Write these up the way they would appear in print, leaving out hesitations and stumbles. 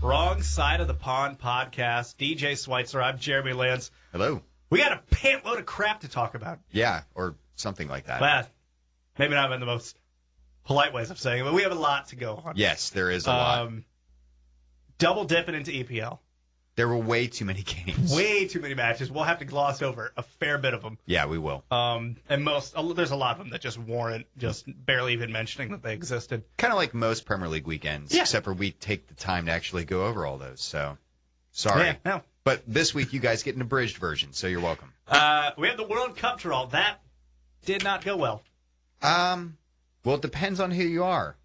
Wrong Side of the Pond podcast. DJ Schweitzer, I'm Jeremy Lance. Hello. We got a pantload of crap to talk about. Yeah, or something like that. Well, maybe not in the most polite ways of saying it, but we have a lot to go on. Yes, there is a lot. Double dipping into EPL. There were way too many games. Way too many matches. We'll have to gloss over a fair bit of them. Yeah, we will. And there's a lot of them that just warrant just barely even mentioning that they existed. Kind of like most Premier League weekends, except for we take the time to actually go over all those. So, sorry. Yeah, no. But this week you guys get an abridged version, so you're welcome. We have the World Cup draw. That did not go well. Well, it depends on who you are.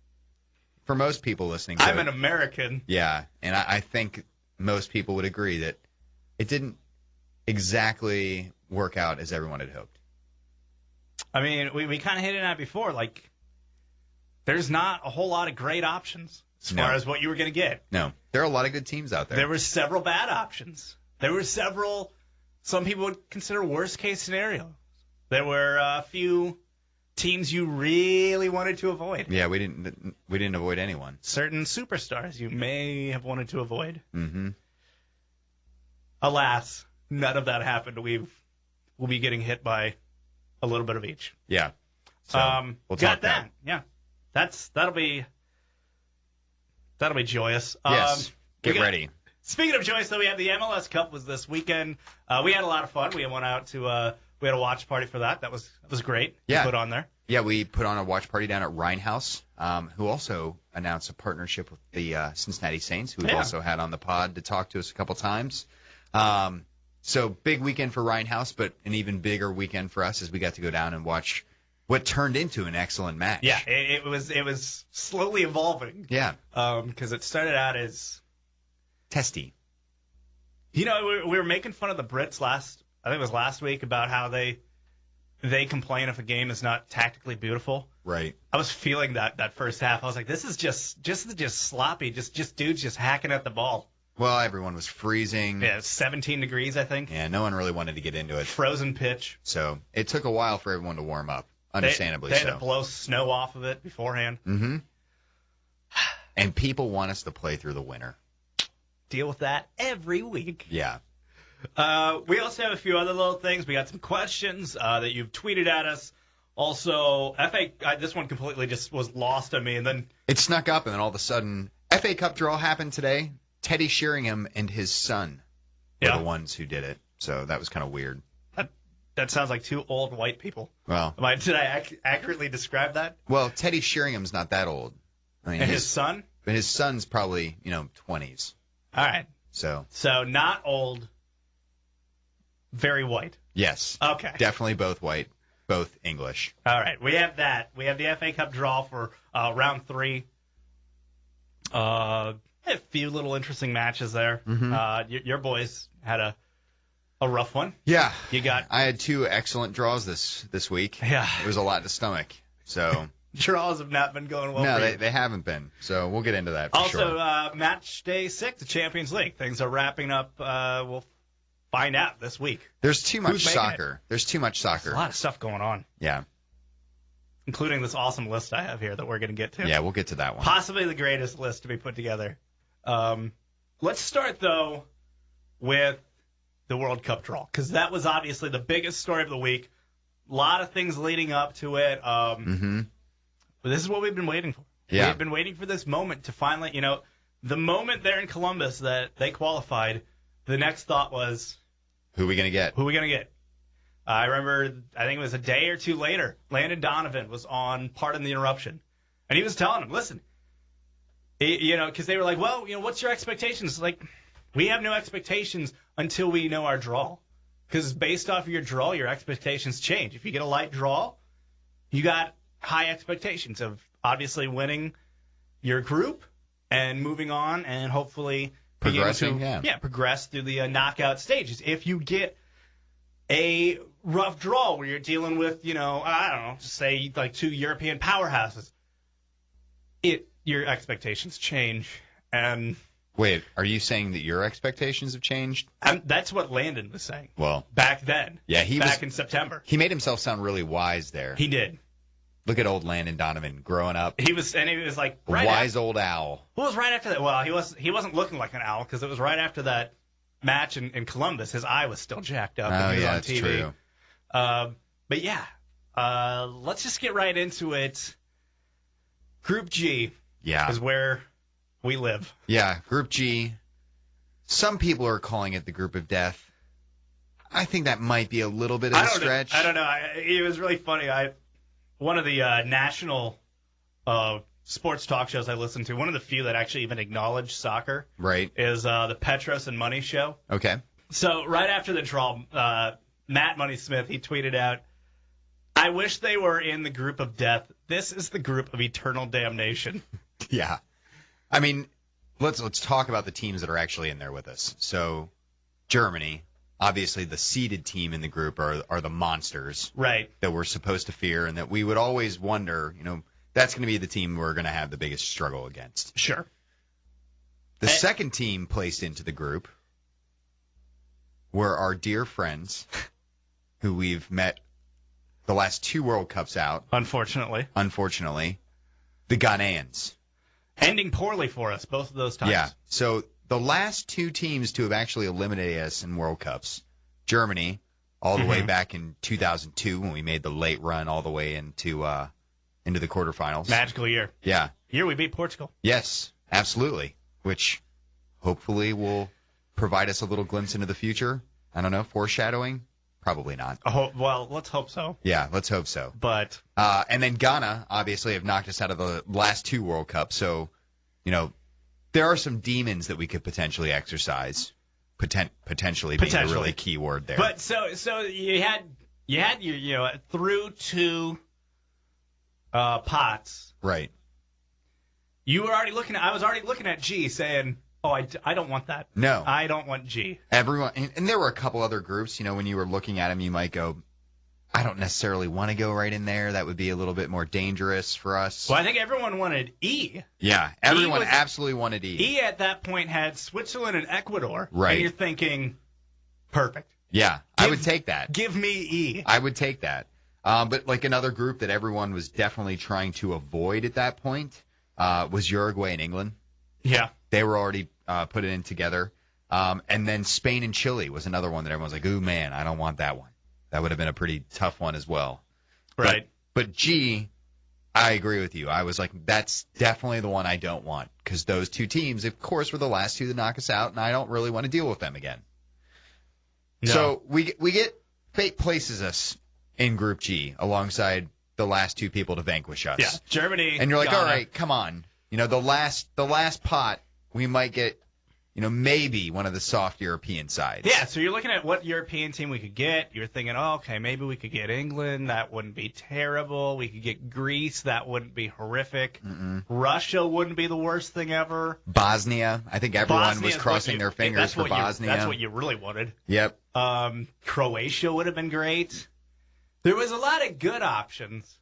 For most people listening to I'm an American. Yeah, and I think most people would agree that it didn't exactly work out as everyone had hoped. I mean, we kind of hit it on before. Like, there's not a whole lot of great options as far as what you were going to get. No, there are a lot of good teams out there. There were several bad options. There were several, some people would consider worst-case scenarios. There were a few teams you really wanted to avoid. Yeah, we didn't avoid anyone. Certain superstars you may have wanted to avoid. Mm-hmm. Alas, none of that happened. We'll be getting hit by a little bit of each. Yeah. So we'll got talk that. Yeah. That'll be joyous. Yes. Get ready. Speaking of joyous, though, we have the MLS Cup was this weekend. We had a lot of fun. We went out to we had a watch party for that. That was great. Yeah. Put on there. Yeah, we put on a watch party down at Rhinehouse, who also announced a partnership with the Cincinnati Saints, who we've also had on the pod to talk to us a couple times. So big weekend for Rhinehouse, but an even bigger weekend for us as we got to go down and watch what turned into an excellent match. Yeah, it was slowly evolving. Yeah. Because it started out as testy. You know, we were making fun of the Brits I think it was last week, about how they complain if a game is not tactically beautiful. Right. I was feeling that first half. I was like, this is just sloppy, just dudes just hacking at the ball. Well, everyone was freezing. Yeah, 17 degrees, I think. Yeah, no one really wanted to get into it. Frozen pitch. So it took a while for everyone to warm up, understandably so. They had to blow snow off of it beforehand. Mm-hmm. And people want us to play through the winter. Deal with that every week. Yeah. We also have a few other little things. We got some questions that you've tweeted at us. Also, this one completely just was lost on me, and then it snuck up, and then all of a sudden, FA Cup draw happened today. Teddy Sheringham and his son were the ones who did it, so that was kind of weird. That sounds like two old white people. Well, did I accurately describe that? Well, Teddy Sheringham's not that old. I mean, and his son? But his son's probably 20s. All right. So not old. Very white. Yes. Okay. Definitely both white, both English. All right. We have that. We have the FA Cup draw for round 3. A few little interesting matches there. Mm-hmm. Your boys had a rough one. Yeah. I had 2 excellent draws this week. Yeah. It was a lot to stomach. So draws have not been going well. No, they haven't been. So we'll get into that for sure. Also, match day 6 of Champions League. Things are wrapping up. We'll find out this week. There's too much soccer. There's too much soccer. There's a lot of stuff going on. Yeah. Including this awesome list I have here that we're going to get to. Yeah, we'll get to that one. Possibly the greatest list to be put together. Let's start, though, with the World Cup draw, because that was obviously the biggest story of the week. A lot of things leading up to it. But this is what we've been waiting for. Yeah. We've been waiting for this moment to finally, the moment there in Columbus that they qualified, the next thought was, who are we going to get? I remember, I think it was a day or two later, Landon Donovan was on Pardon the Interruption. And he was telling him, listen, because they were like, well, what's your expectations? Like, we have no expectations until we know our draw. Because based off of your draw, your expectations change. If you get a light draw, you got high expectations of obviously winning your group and moving on and hopefully progressing, progress through the knockout stages. If you get a rough draw where you're dealing with, I don't know, just say like 2 European powerhouses, your expectations change. And wait, are you saying that your expectations have changed? That's what Landon was saying. Well, back then. Yeah, back in September. He made himself sound really wise there. He did. Look at old Landon Donovan growing up. He was like wise old owl. What was right after that? Well, he wasn't looking like an owl because it was right after that match in Columbus. His eye was still jacked up. And he was on that's TV. true. But yeah, let's just get right into it. Group G is where we live. Yeah, Group G. Some people are calling it the Group of Death. I think that might be a little bit of a stretch. I don't know. It was really funny. One of the national sports talk shows I listen to, one of the few that actually even acknowledge soccer, is the Petros and Money show. Okay. So right after the draw, Matt Money Smith, he tweeted out, "I wish they were in the group of death. This is the group of eternal damnation." Yeah. I mean, let's talk about the teams that are actually in there with us. So Germany, obviously the seeded team in the group are the monsters. Right. That we're supposed to fear and that we would always wonder, that's going to be the team we're going to have the biggest struggle against. Sure. The second team placed into the group were our dear friends who we've met the last 2 World Cups out. Unfortunately. The Ghanaians. Ending poorly for us both of those times. Yeah. So the last 2 teams to have actually eliminated us in World Cups, Germany, all the way back in 2002 when we made the late run all the way into the quarterfinals. Magical year. Yeah. Year we beat Portugal. Yes, absolutely. Which hopefully will provide us a little glimpse into the future. I don't know, foreshadowing? Probably not. Well, let's hope so. Yeah, let's hope so. But and then Ghana obviously have knocked us out of the last 2 World Cups, so there are some demons that we could potentially exercise. Potentially being a really key word there. But so you had your through 2 pots. Right. You were already looking. I was already looking at G, saying, "Oh, I don't want that. No, I don't want G." Everyone, and there were a couple other groups. When you were looking at them, you might go, "I don't necessarily want to go right in there. That would be a little bit more dangerous for us." Well, I think everyone wanted E. Yeah, everyone absolutely wanted E. E at that point had Switzerland and Ecuador. Right. And you're thinking, perfect. Yeah, I would take that. Give me E. I would take that. But like another group that everyone was definitely trying to avoid at that point was Uruguay and England. Yeah. They were already put it in together. And then Spain and Chile was another one that everyone was like, ooh, man, I don't want that one. That would have been a pretty tough one as well. Right. But G, I agree with you. I was like, that's definitely the one I don't want because those 2 teams, of course, were the last 2 to knock us out, and I don't really want to deal with them again. No. So we get fate places us in Group G alongside the last 2 people to vanquish us. Yeah, Germany. And you're like, Ghana. all right, come on. The last pot, we might get, maybe one of the soft European sides. Yeah, so you're looking at what European team we could get. You're thinking, okay, maybe we could get England. That wouldn't be terrible. We could get Greece. That wouldn't be horrific. Russia wouldn't be the worst thing ever. Bosnia. I think everyone was crossing their fingers for Bosnia. That's what you really wanted. Yep. Croatia would have been great. There was a lot of good options.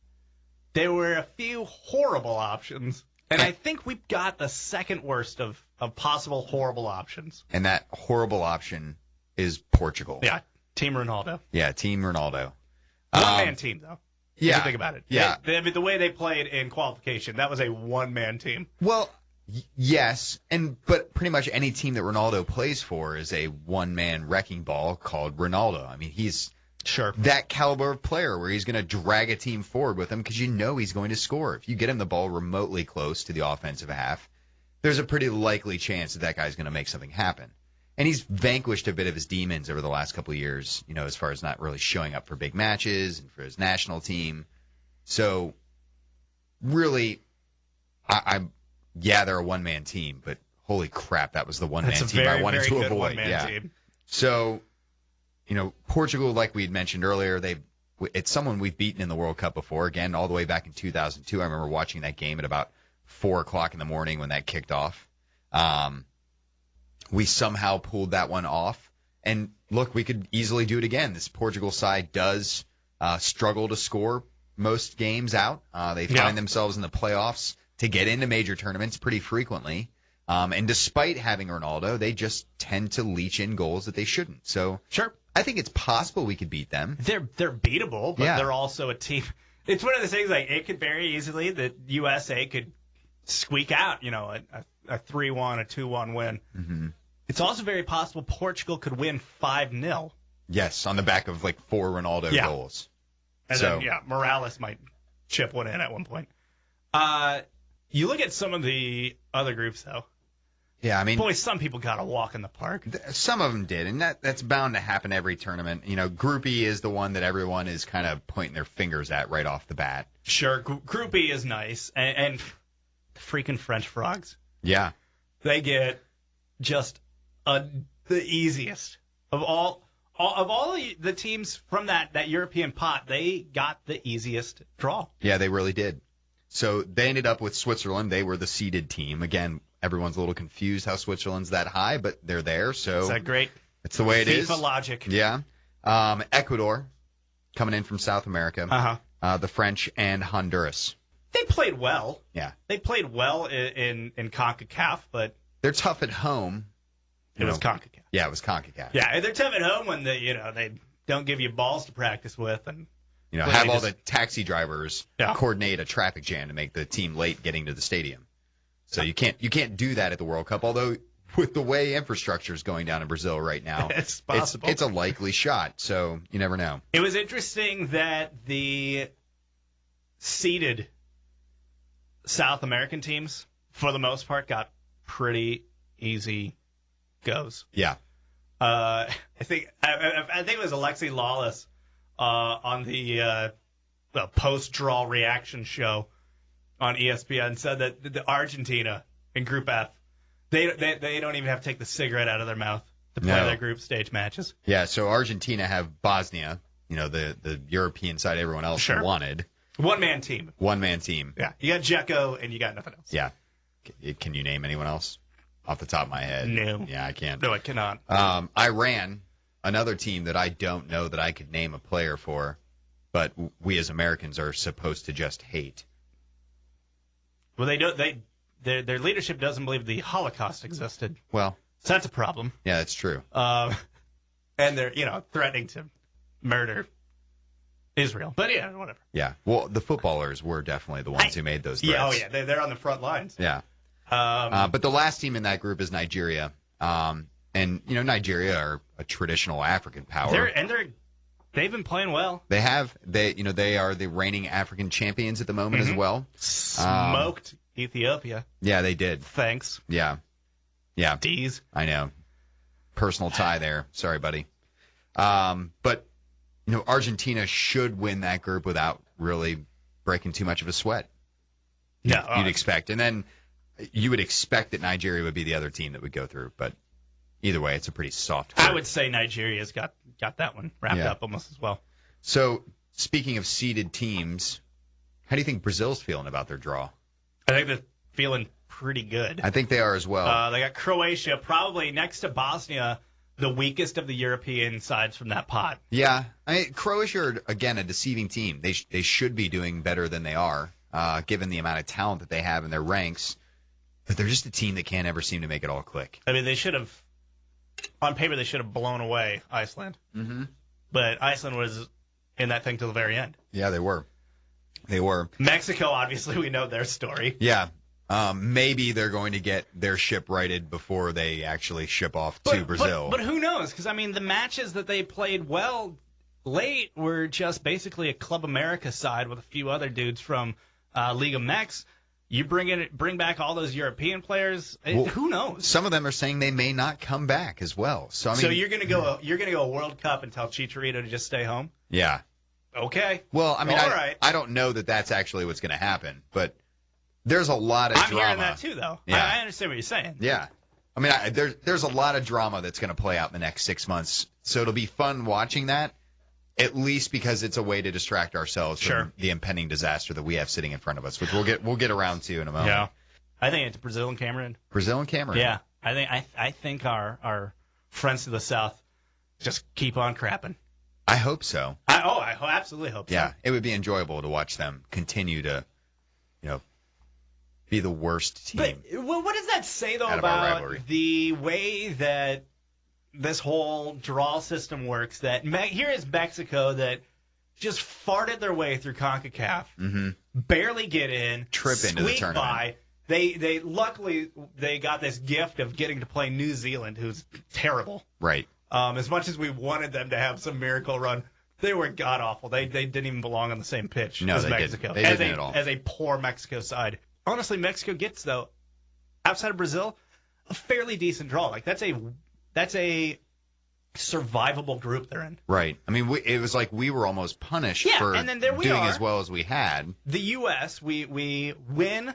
There were a few horrible options. And I think we got the second worst of possible horrible options. And that horrible option is Portugal. Yeah, Team Ronaldo. Yeah, Team Ronaldo. One-man team, though. Yeah. If you think about it. Yeah. The way they played in qualification, that was a one-man team. Well, yes, but pretty much any team that Ronaldo plays for is a one-man wrecking ball called Ronaldo. I mean, he's that caliber of player where he's going to drag a team forward with him because he's going to score. If you get him the ball remotely close to the offensive half, there's a pretty likely chance that guy's going to make something happen. And he's vanquished a bit of his demons over the last couple of years, as far as not really showing up for big matches and for his national team. So, really, they're a one-man team, but holy crap, that was the one-man team I wanted to avoid. Yeah. Team. So, Portugal, like we had mentioned earlier, it's someone we've beaten in the World Cup before. Again, all the way back in 2002, I remember watching that game at about 4 o'clock in the morning when that kicked off. We somehow pulled that one off. And look, we could easily do it again. This Portugal side does struggle to score most games out. They find themselves in the playoffs to get into major tournaments pretty frequently. And despite having Ronaldo, they just tend to leach in goals that they shouldn't. So I think it's possible we could beat them. They're beatable, but they're also a team. It's one of the things, like, it could very easily that USA could squeak out, a 3-1, a 2-1 win. Mm-hmm. It's also very possible Portugal could win 5-0. Yes, on the back of, 4 Ronaldo goals. And then, Morales might chip one in at one point. You look at some of the other groups, though. Yeah, I mean, boy, some people got to walk in the park. Some of them did, and that's bound to happen every tournament. Group E is the one that everyone is kind of pointing their fingers at right off the bat. Sure, Group E is nice, and the freaking French frogs. Yeah. They get just the easiest of all the teams from that European pot. They got the easiest draw. Yeah, they really did. So they ended up with Switzerland. They were the seeded team. Again, everyone's a little confused how Switzerland's that high, but they're there. So is that great? It's the way it is. FIFA logic. Yeah. Ecuador coming in from South America. Uh-huh. The French and Honduras. They played well. Yeah. They played well in CONCACAF, but they're tough at home. It was CONCACAF. Yeah, it was CONCACAF. Yeah, they're tough at home when they don't give you balls to practice with and have all the taxi drivers coordinate a traffic jam to make the team late getting to the stadium. So you can't do that at the World Cup. Although with the way infrastructure is going down in Brazil right now, it's possible. It's a likely shot. So you never know. It was interesting that the seeded South American teams, for the most part, got pretty easy goes. Yeah. I think it was Alexi Lawless on the post-draw reaction show on ESPN said that the Argentina in Group F, they don't even have to take the cigarette out of their mouth to play their group stage matches. Yeah, so Argentina have Bosnia, the European side everyone else wanted. One-man team. One-man team. Yeah, you got Dzeko and you got nothing else. Yeah. Can you name anyone else off the top of my head? No. Yeah, I can't. No, I cannot. Iran, another team that I don't know that I could name a player for, but we as Americans are supposed to just hate. Well, they don't. Their leadership doesn't believe the Holocaust existed. Well, so that's a problem. Yeah, that's true. And they're threatening to murder Israel. But yeah, whatever. Yeah. Well, the footballers were definitely the ones who made those threats. Yeah. Oh yeah. They're on the front lines. Yeah. But the last team in that group is Nigeria. And Nigeria are a traditional African power. They've been playing well. They have. They are the reigning African champions at the moment as well. Smoked Ethiopia. Yeah, they did. Thanks. Yeah. Yeah. D's. I know. Personal tie there. Sorry, buddy. But Argentina should win that group without really breaking too much of a sweat. No, you'd expect. And then you would expect that Nigeria would be the other team that would go through, but either way, it's a pretty soft group. I would say Nigeria's got that one wrapped up almost as well. So, speaking of seeded teams, how do you think Brazil's feeling about their draw? I think they're feeling pretty good. I think they are as well. They got Croatia, probably next to Bosnia, the weakest of the European sides from that pot. Yeah. Croatia are, again, a deceiving team. They should be doing better than they are, given the amount of talent that they have in their ranks. But they're just a team that can't ever seem to make it all click. I mean, they should have, on paper, they should have blown away Iceland. Mm-hmm. But Iceland was in that thing till the very end. Yeah, they were. They were. Mexico, obviously, we know their story. Yeah. Maybe they're going to get their ship righted before they actually ship off to Brazil. But who knows? Because, the matches that they played well late were just basically a Club America side with a few other dudes from Liga Mex. You bring back all those European players. Who knows? Some of them are saying they may not come back as well. So you're gonna go a World Cup and tell Chicharito to just stay home? Yeah. Okay. Well, all right. I don't know that that's actually what's going to happen, but there's a lot of drama. I'm hearing that too, though. Yeah. I understand what you're saying. Yeah. There's a lot of drama that's going to play out in the next 6 months, so it'll be fun watching that. At least because it's a way to distract ourselves from the impending disaster that we have sitting in front of us, which we'll get around to in a moment. Yeah, I think it's Brazil and Cameroon. Brazil and Cameroon. Yeah, I think our friends to the south just keep on crapping. I hope so. I absolutely hope so. Yeah, it would be enjoyable to watch them continue to, be the worst team. But what does that say though about the way that this whole draw system works? That here is Mexico that just farted their way through CONCACAF, barely get in, trip into the tournament. By. They luckily they got this gift of getting to play New Zealand, who's terrible. Right. As much as we wanted them to have some miracle run, they were god awful. They didn't even belong on the same pitch as Mexico. They didn't at all. As a poor Mexico side. Honestly, Mexico gets, though, outside of Brazil, a fairly decent draw. Like that's a survivable group they're in. Right. I mean, it was like we were almost punished for and then there we doing are. as well as we had. The U.S., we win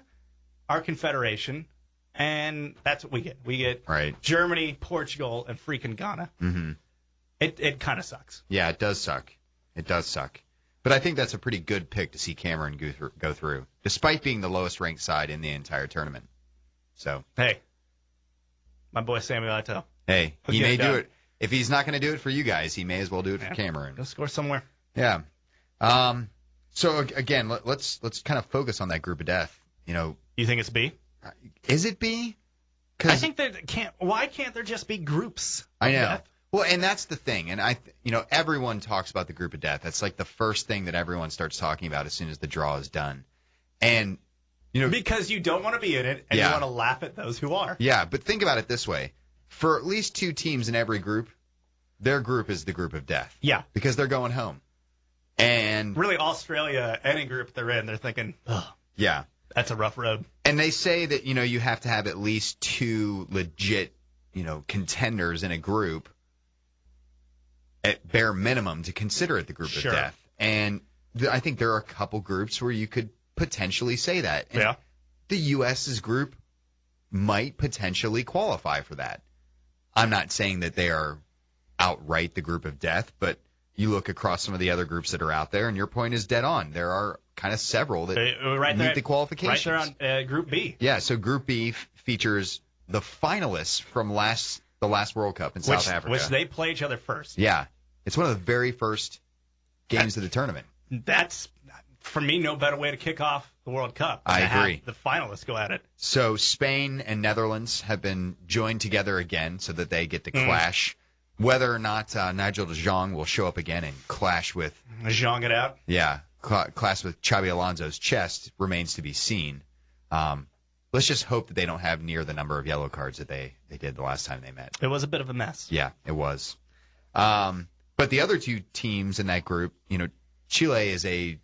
our confederation, and that's what we get. We get right. Germany, Portugal, and freaking Ghana. Mm-hmm. It kind of sucks. Yeah, it does suck. It does suck. But I think that's a pretty good pick to see Cameroon go through, despite being the lowest ranked side in the entire tournament. So hey, my boy Samuel Eto'o. Hey, he may do it. If he's not going to do it for you guys, he may as well do it for Cameroon. Go score somewhere. Yeah. So again, let's kind of focus on that group of death. You think it's B? Is it B? I think why can't there just be groups? I know. Death? Well, and that's the thing. And everyone talks about the group of death. That's like the first thing that everyone starts talking about as soon as the draw is done. And because you don't want to be in it, and you want to laugh at those who are. Yeah, but think about it this way. For at least 2 teams in every group, their group is the group of death. Yeah. Because they're going home. And really, Australia, any group they're in, they're thinking, oh, yeah, that's a rough road. And they say that, you have to have at least 2 legit, contenders in a group at bare minimum to consider it the group of death. And I think there are a couple groups where you could potentially say that. And the U.S.'s group might potentially qualify for that. I'm not saying that they are outright the group of death, but you look across some of the other groups that are out there, and your point is dead on. There are kind of several that meet the qualifications. Right there on Group B. Yeah, so Group B features the finalists from the last World Cup in South Africa. Which they play each other first. Yeah. It's one of the very first games of the tournament. That's, for me, no better way to kick off the World Cup. I agree. Have the finalists go at it. So Spain and Netherlands have been joined together again so that they get to clash. Whether or not Nigel de Jong will show up again and clash with... Jong it out? Yeah, clash with Xabi Alonso's chest remains to be seen. Let's just hope that they don't have near the number of yellow cards that they did the last time they met. It was a bit of a mess. Yeah, it was. But the other 2 teams in that group, Chile is a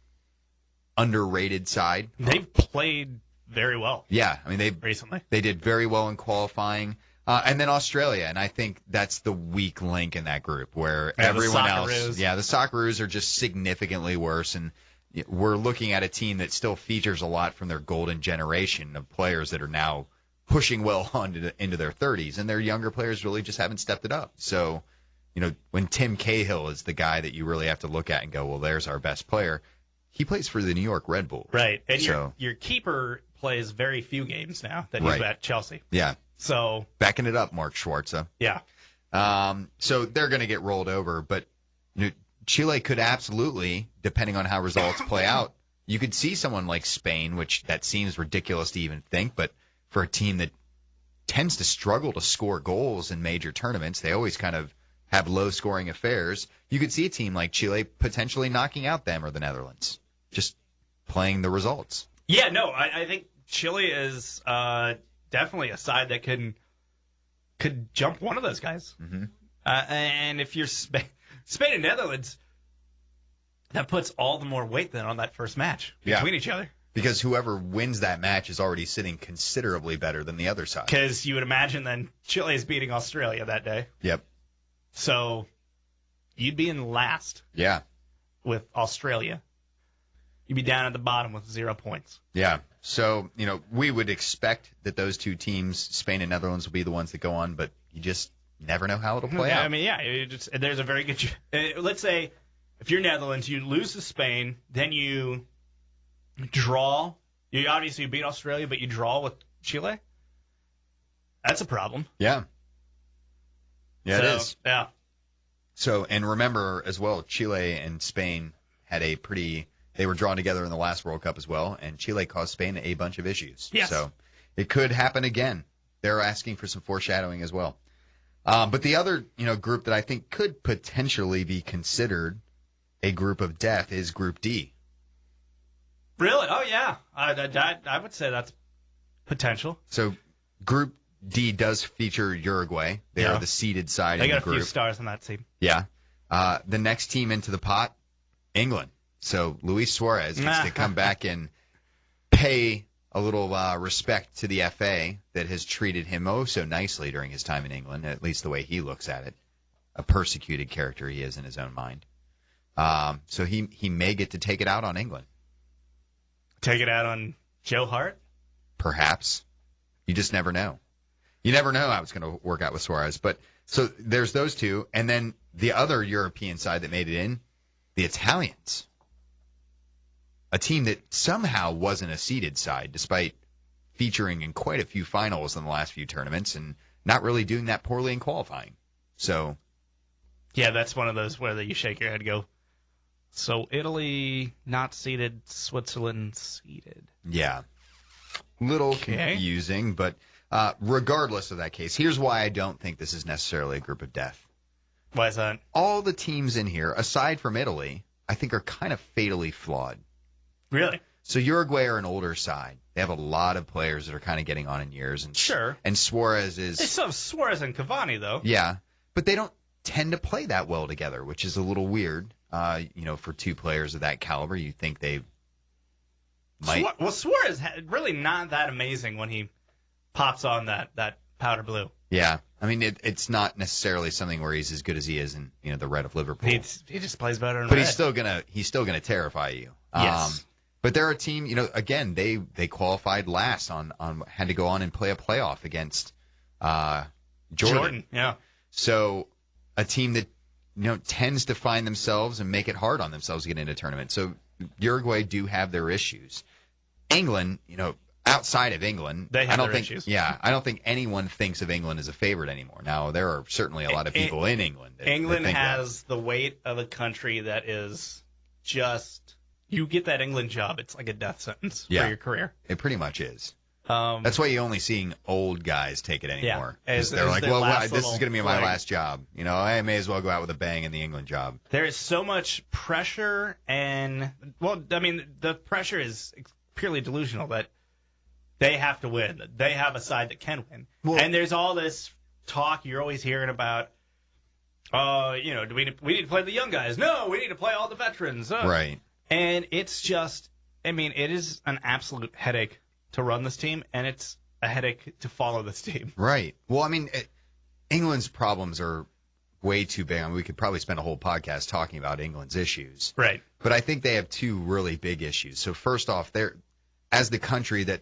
underrated side. They've played very well. Yeah, I mean recently they did very well in qualifying. And then Australia, and I think that's the weak link in that group where everyone else, the Socceroos are just significantly worse, and we're looking at a team that still features a lot from their golden generation of players that are now pushing well on into their 30s, and their younger players really just haven't stepped it up. So, when Tim Cahill is the guy that you really have to look at and go, well, there's our best player. He plays for the New York Red Bulls. Right, and your keeper plays very few games now that he's at Chelsea. Yeah. So backing it up, Mark Schwarza. Yeah. So they're going to get rolled over, but Chile could absolutely, depending on how results play out, you could see someone like Spain, which that seems ridiculous to even think, but for a team that tends to struggle to score goals in major tournaments, they always kind of have low-scoring affairs. You could see a team like Chile potentially knocking out them or the Netherlands, just playing the results. Yeah, no, I think Chile is definitely a side that could jump one of those guys. Mm-hmm. And if you're Spain and Netherlands, that puts all the more weight then on that first match between each other. Because whoever wins that match is already sitting considerably better than the other side. Because you would imagine then Chile is beating Australia that day. Yep. So you'd be in last. Yeah. With Australia. You'd be down at the bottom with 0 points. Yeah. So, we would expect that those 2 teams, Spain and Netherlands, will be the ones that go on, but you just never know how it'll play out. I mean, there's a very good... let's say if you're Netherlands, you lose to Spain, then you draw. You obviously beat Australia, but you draw with Chile. That's a problem. Yeah. Yeah, it is. Yeah. So, and remember as well, Chile and Spain had they were drawn together in the last World Cup as well, and Chile caused Spain a bunch of issues. Yes. So it could happen again. They're asking for some foreshadowing as well. But the other, group that I think could potentially be considered a group of death is Group D. Really? Oh, yeah. I would say that's potential. So Group D does feature Uruguay. They are the seeded side in the group. They got a few stars on that team. Yeah. The next team into the pot, England. So Luis Suarez gets to come back and pay a little respect to the FA that has treated him oh so nicely during his time in England, at least the way he looks at it. A persecuted character he is in his own mind. So he may get to take it out on England. Take it out on Joe Hart? Perhaps. You just never know. You never know how it's going to work out with Suarez. But so there's those two. And then the other European side that made it in, the Italians. A team that somehow wasn't a seeded side, despite featuring in quite a few finals in the last few tournaments and not really doing that poorly in qualifying. So, yeah, that's one of those where you shake your head and go, so Italy not seeded, Switzerland seeded. Yeah. Little confusing, but regardless of that case, here's why I don't think this is necessarily a group of death. Why is that? All the teams in here, aside from Italy, I think are kind of fatally flawed. Really? So Uruguay are an older side. They have a lot of players that are kind of getting on in years. And, sure. And Suarez is... They still have Suarez and Cavani, though. Yeah, but they don't tend to play that well together, which is a little weird. For two players of that caliber, you think they might... Suarez really not that amazing when he pops on that powder blue. Yeah. I mean, it's not necessarily something where he's as good as he is in the red of Liverpool. He just plays better in red. But he's still gonna terrify you. Yes. But they're a team, again, they qualified last had to go on and play a playoff against Jordan. Yeah. So a team that tends to find themselves and make it hard on themselves to get into tournaments. So Uruguay do have their issues. England, outside of England, they have their issues. Yeah, I don't think anyone thinks of England as a favorite anymore. Now, there are certainly a lot of people in England. England has the weight of a country that is just, you get that England job, it's like a death sentence for your career. It pretty much is. That's why you're only seeing old guys take it anymore. Yeah. They're like, this is going to be my last job. I may as well go out with a bang in the England job. There is so much pressure, and, the pressure is purely delusional that they have to win. They have a side that can win. Well, and there's all this talk you're always hearing about, do we need to play the young guys? No, we need to play all the veterans. Right. And it's just, it is an absolute headache to run this team, and it's a headache to follow this team. Right. Well, England's problems are way too big. We could probably spend a whole podcast talking about England's issues. Right. But I think they have two really big issues. So first off, they're, as the country that,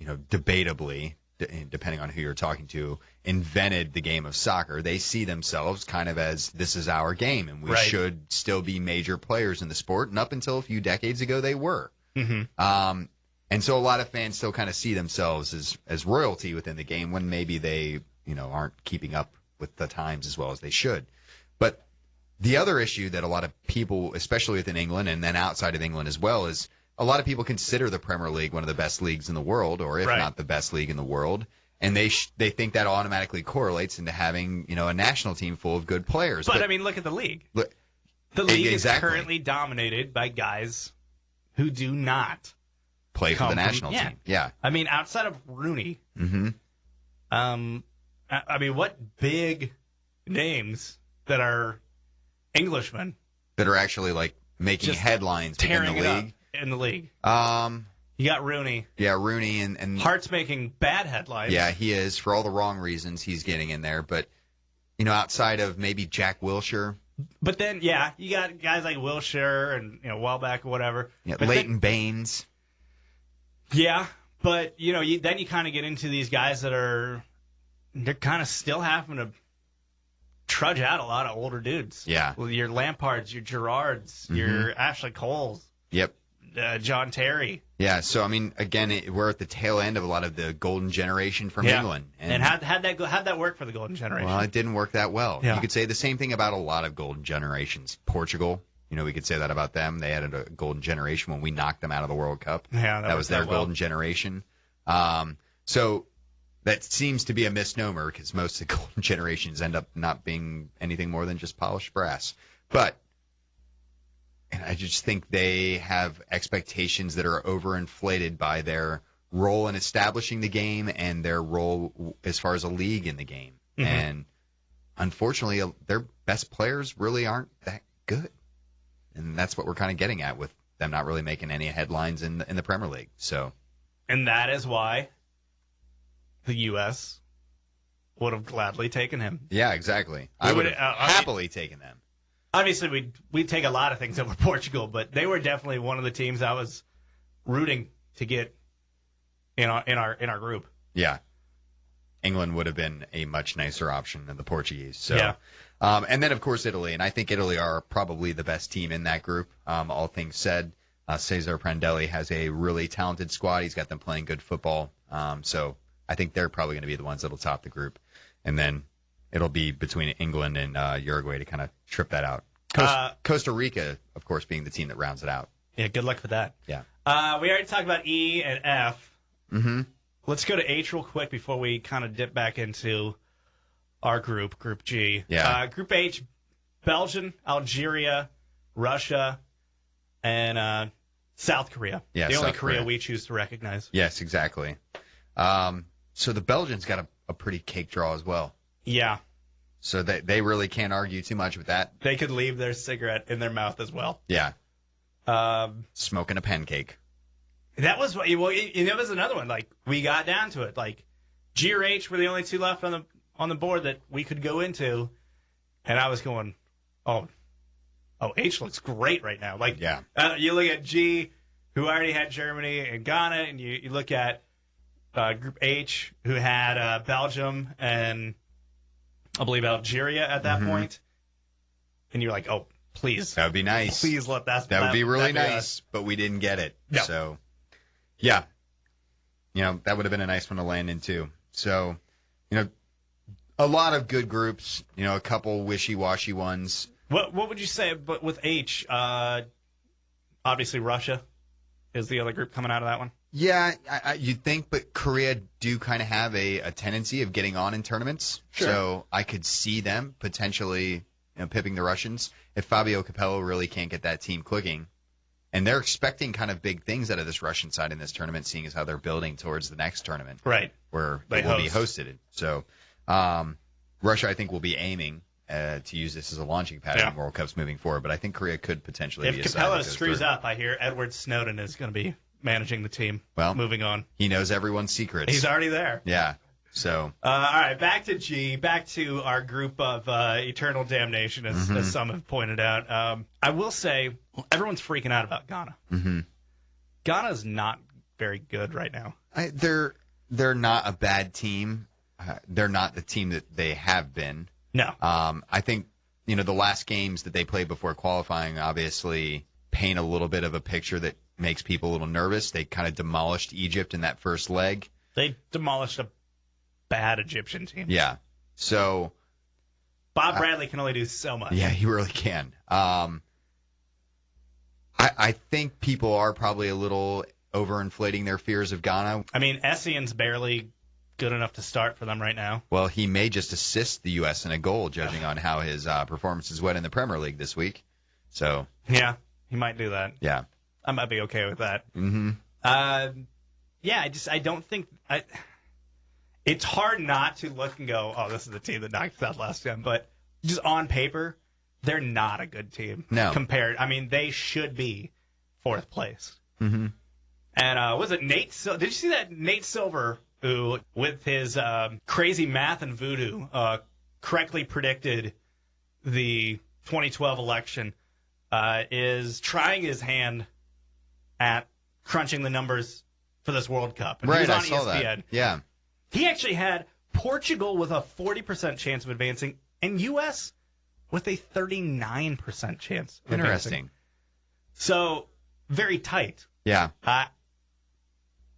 debatably, depending on who you're talking to, invented the game of soccer, they see themselves kind of as, this is our game, and we should still be major players in the sport. And up until a few decades ago, they were. Mm-hmm. And so a lot of fans still kind of see themselves as royalty within the game when maybe they, aren't keeping up with the times as well as they should. But the other issue that a lot of people, especially within England and then outside of England as well, is a lot of people consider the Premier League one of the best leagues in the world, or if not the best league in the world. And they think that automatically correlates into having, a national team full of good players. But look at the league. The league is currently dominated by guys who do not play for the national team. Yeah. Outside of Rooney. Mm-hmm. What big names that are Englishmen that are actually making headlines tearing in the league? In the league. You got Rooney. Yeah, Rooney and Hart's making bad headlines. Yeah, he is for all the wrong reasons. He's getting in there, but outside of maybe Jack Wilshere. But then, you got guys like Wilshere and Welbeck or whatever. Yeah, Leighton Baines. Yeah, but then you kind of get into these guys that they're kind of still having to trudge out a lot of older dudes. Yeah. Well, your Lampards, your Gerrards, your Ashley Coles. Yep. John Terry. Yeah, so again, we're at the tail end of a lot of the golden generation from England. And how'd that work for the golden generation? Well, it didn't work that well. Yeah. You could say the same thing about a lot of golden generations. Portugal, we could say that about them. They had a golden generation when we knocked them out of the World Cup. Yeah, that was their golden generation. So that seems to be a misnomer because most of the golden generations end up not being anything more than just polished brass. But And I just think they have expectations that are overinflated by their role in establishing the game and their role as far as a league in the game. Mm-hmm. And unfortunately, their best players really aren't that good. And that's what we're kind of getting at with them not really making any headlines in the Premier League. So, and that is why the U.S. would have gladly taken him. Yeah, exactly. I would have happily taken them. Obviously, we'd take a lot of things over Portugal, but they were definitely one of the teams I was rooting to get in our group. Yeah. England would have been a much nicer option than the Portuguese. So, yeah. And then, of course, Italy. And I think Italy are probably the best team in that group, all things said. Cesar Prandelli has a really talented squad. He's got them playing good football. So I think they're probably going to be the ones that will top the group. And then it'll be between England and Uruguay to kind of trip that out. Costa Rica, of course, being the team that rounds it out. Yeah, good luck with that. Yeah. We already talked about E and F. Mm-hmm. Let's go to H real quick before we kind of dip back into our group, Group G. Yeah. Group H, Belgium, Algeria, Russia, and South Korea. Yeah, the only South Korea Korea we choose to recognize. Yes, exactly. So the Belgians got a pretty cake draw as well. Yeah. So they really can't argue too much with that. They could leave their cigarette in their mouth as well. Yeah. Smoking a pancake. That was that was another one. Like, we got down to it. Like, G or H were the only two left on the board that we could go into, and I was going, oh, H looks great right now. Like, yeah. You look at G, who already had Germany and Ghana, and you look at Group H, who had Belgium and I believe Algeria at that point, and you're like, oh, please, that would be nice. Please let that. That would be really nice, but we didn't get it. No. So, yeah, that would have been a nice one to land into. So, a lot of good groups. A couple wishy-washy ones. What would you say? But with H, obviously Russia is the other group coming out of that one. Yeah, you'd think, but Korea do kind of have a tendency of getting on in tournaments. Sure. So I could see them potentially pipping the Russians if Fabio Capello really can't get that team clicking. And they're expecting kind of big things out of this Russian side in this tournament, seeing as how they're building towards the next tournament. Right. Where they will be hosted. So Russia, I think, will be aiming to use this as a launching pad in World Cups moving forward. But I think Korea could potentially be a side that If Capello goes screws through. up, I hear Edward Snowden is going to be managing the team. Well, moving on. He knows everyone's secrets. He's already there. Yeah. So. All right, back to G, back to our group of eternal damnation, as some have pointed out. I will say, everyone's freaking out about Ghana. Mm-hmm. Ghana's not very good right now. They're not a bad team. They're not the team that they have been. No. I think, the last games that they played before qualifying obviously paint a little bit of a picture that makes people a little nervous. They kind of demolished Egypt in that first leg. They demolished a bad Egyptian team. Yeah. So Bob Bradley can only do so much. Yeah, he really can. I think people are probably a little overinflating their fears of Ghana. I mean, Essien's barely good enough to start for them right now. Well, he may just assist the U.S. in a goal, judging on how his performances went in the Premier League this week. So yeah, he might do that. Yeah. I might be okay with that. Mm-hmm. I don't think it's hard not to look and go, oh, this is the team that knocked us out last time. But just on paper, they're not a good team. No. Compared, they should be fourth place. Mm-hmm. And was it Nate? Did you see that Nate Silver, who with his crazy math and voodoo, correctly predicted the 2012 election, is trying his hand at crunching the numbers for this World Cup. And right, he was on I saw ESPN. that. Yeah. He actually had Portugal with a 40% chance of advancing and U.S. with a 39% chance of Interesting. advancing. So, very tight. Yeah.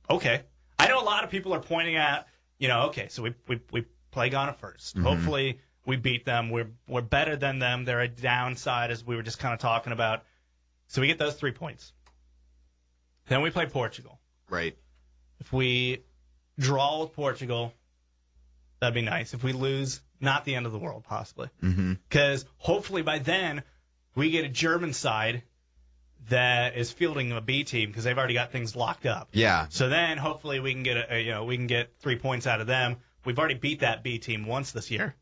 Okay. I know a lot of people are pointing at, okay, so we play Ghana first. Mm-hmm. Hopefully we beat them. We're better than them. They're a downside, as we were just kind of talking about. So we get those 3 points. Then we play Portugal. Right. If we draw with Portugal, that'd be nice. If we lose, not the end of the world, possibly. Mm-hmm. Because hopefully by then we get a German side that is fielding a B team because they've already got things locked up. Yeah. So then hopefully we can get 3 points out of them. We've already beat that B team once this year.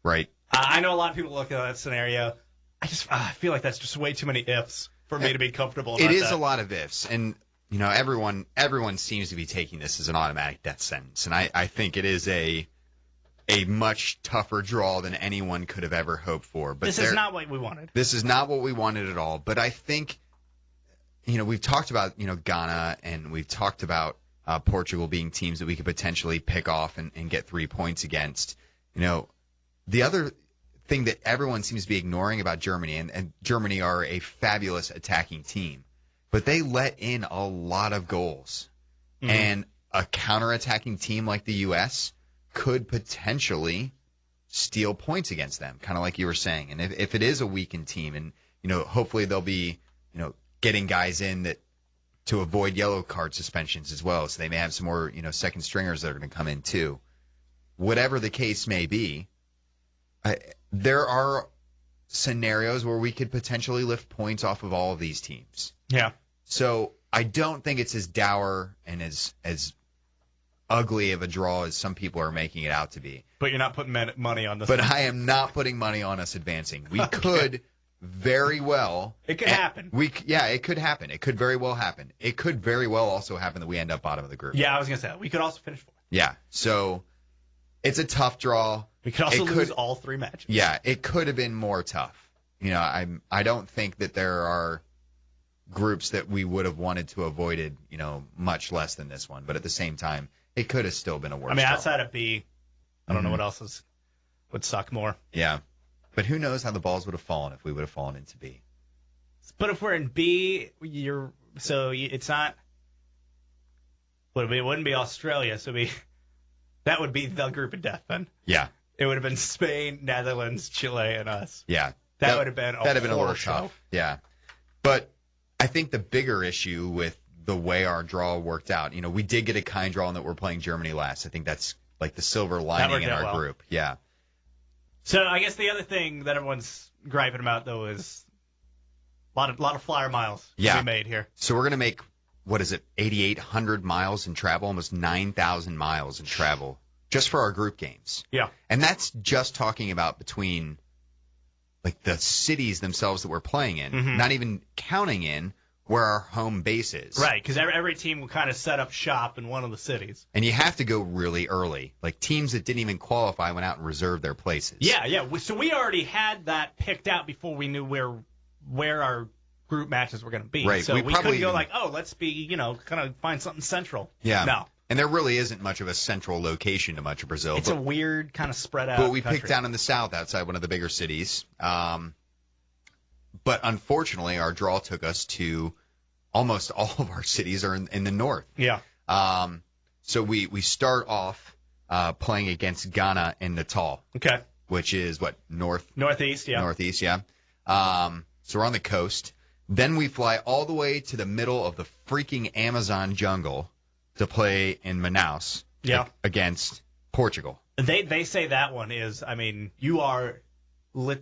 Right. I know a lot of people look at that scenario. I feel like that's just way too many ifs for me to be comfortable about It is that. a lot of ifs, and everyone seems to be taking this as an automatic death sentence, and I think it is a much tougher draw than anyone could have ever hoped for. But this is not what we wanted. This is not what we wanted at all. But I think, we've talked about, Ghana, and we've talked about Portugal being teams that we could potentially pick off and get 3 points against. The other thing that everyone seems to be ignoring about Germany, and Germany are a fabulous attacking team, but they let in a lot of goals. Mm-hmm. And a counterattacking team like the U.S. could potentially steal points against them, kind of like you were saying. And if it is a weakened team, and hopefully they'll be getting guys in to avoid yellow card suspensions as well, so they may have some more second stringers that are going to come in too. Whatever the case may be, there are scenarios where we could potentially lift points off of all of these teams. Yeah. So I don't think it's as dour and as ugly of a draw as some people are making it out to be. But you're not putting money on this. But I am not putting money on us advancing. We could very well. It could happen. It could happen. It could very well happen. It could very well also happen that we end up bottom of the group. Yeah, I was going to say that. We could also finish fourth. Yeah. So it's a tough draw. We could also lose all 3 matches. Yeah, it could have been more tough. I don't think that there are groups that we would have wanted to avoided, much less than this one. But at the same time, it could have still been a worse draw. Outside of B, I don't know what else would suck more. Yeah. But who knows how the balls would have fallen if we would have fallen into B. But if we're in B, it's not. It wouldn't be Australia, so that would be the group of death then. Yeah. It would have been Spain, Netherlands, Chile, and us. Yeah. That would have been a little show. tough. Yeah. But I think the bigger issue with the way our draw worked out, we did get a kind draw in that we're playing Germany last. I think that's like the silver lining in our group. Yeah. So I guess the other thing that everyone's griping about, though, is a lot of flyer miles to be made here. So we're going to make, 8,800 miles in travel, almost 9,000 miles in travel, just for our group games. Yeah. And that's just talking about between the cities themselves that we're playing in, not even counting in where our home base is. Right, because every team will kind of set up shop in one of the cities. And you have to go really early. Teams that didn't even qualify went out and reserved their places. Yeah. So we already had that picked out before we knew where our group matches were going to be. Right. So we couldn't go let's be, kind of find something central. Yeah. No. And there really isn't much of a central location to much of Brazil. It's a weird kind of spread out But we country. picked down in the south outside one of the bigger cities. But unfortunately, our draw took us to almost all of our cities are in the north. Yeah. So we start off playing against Ghana and Natal. Okay. Which is Northeast, yeah. Northeast, yeah. So we're on the coast. Then we fly all the way to the middle of the freaking Amazon jungle to play in Manaus against Portugal. They say that one is, you are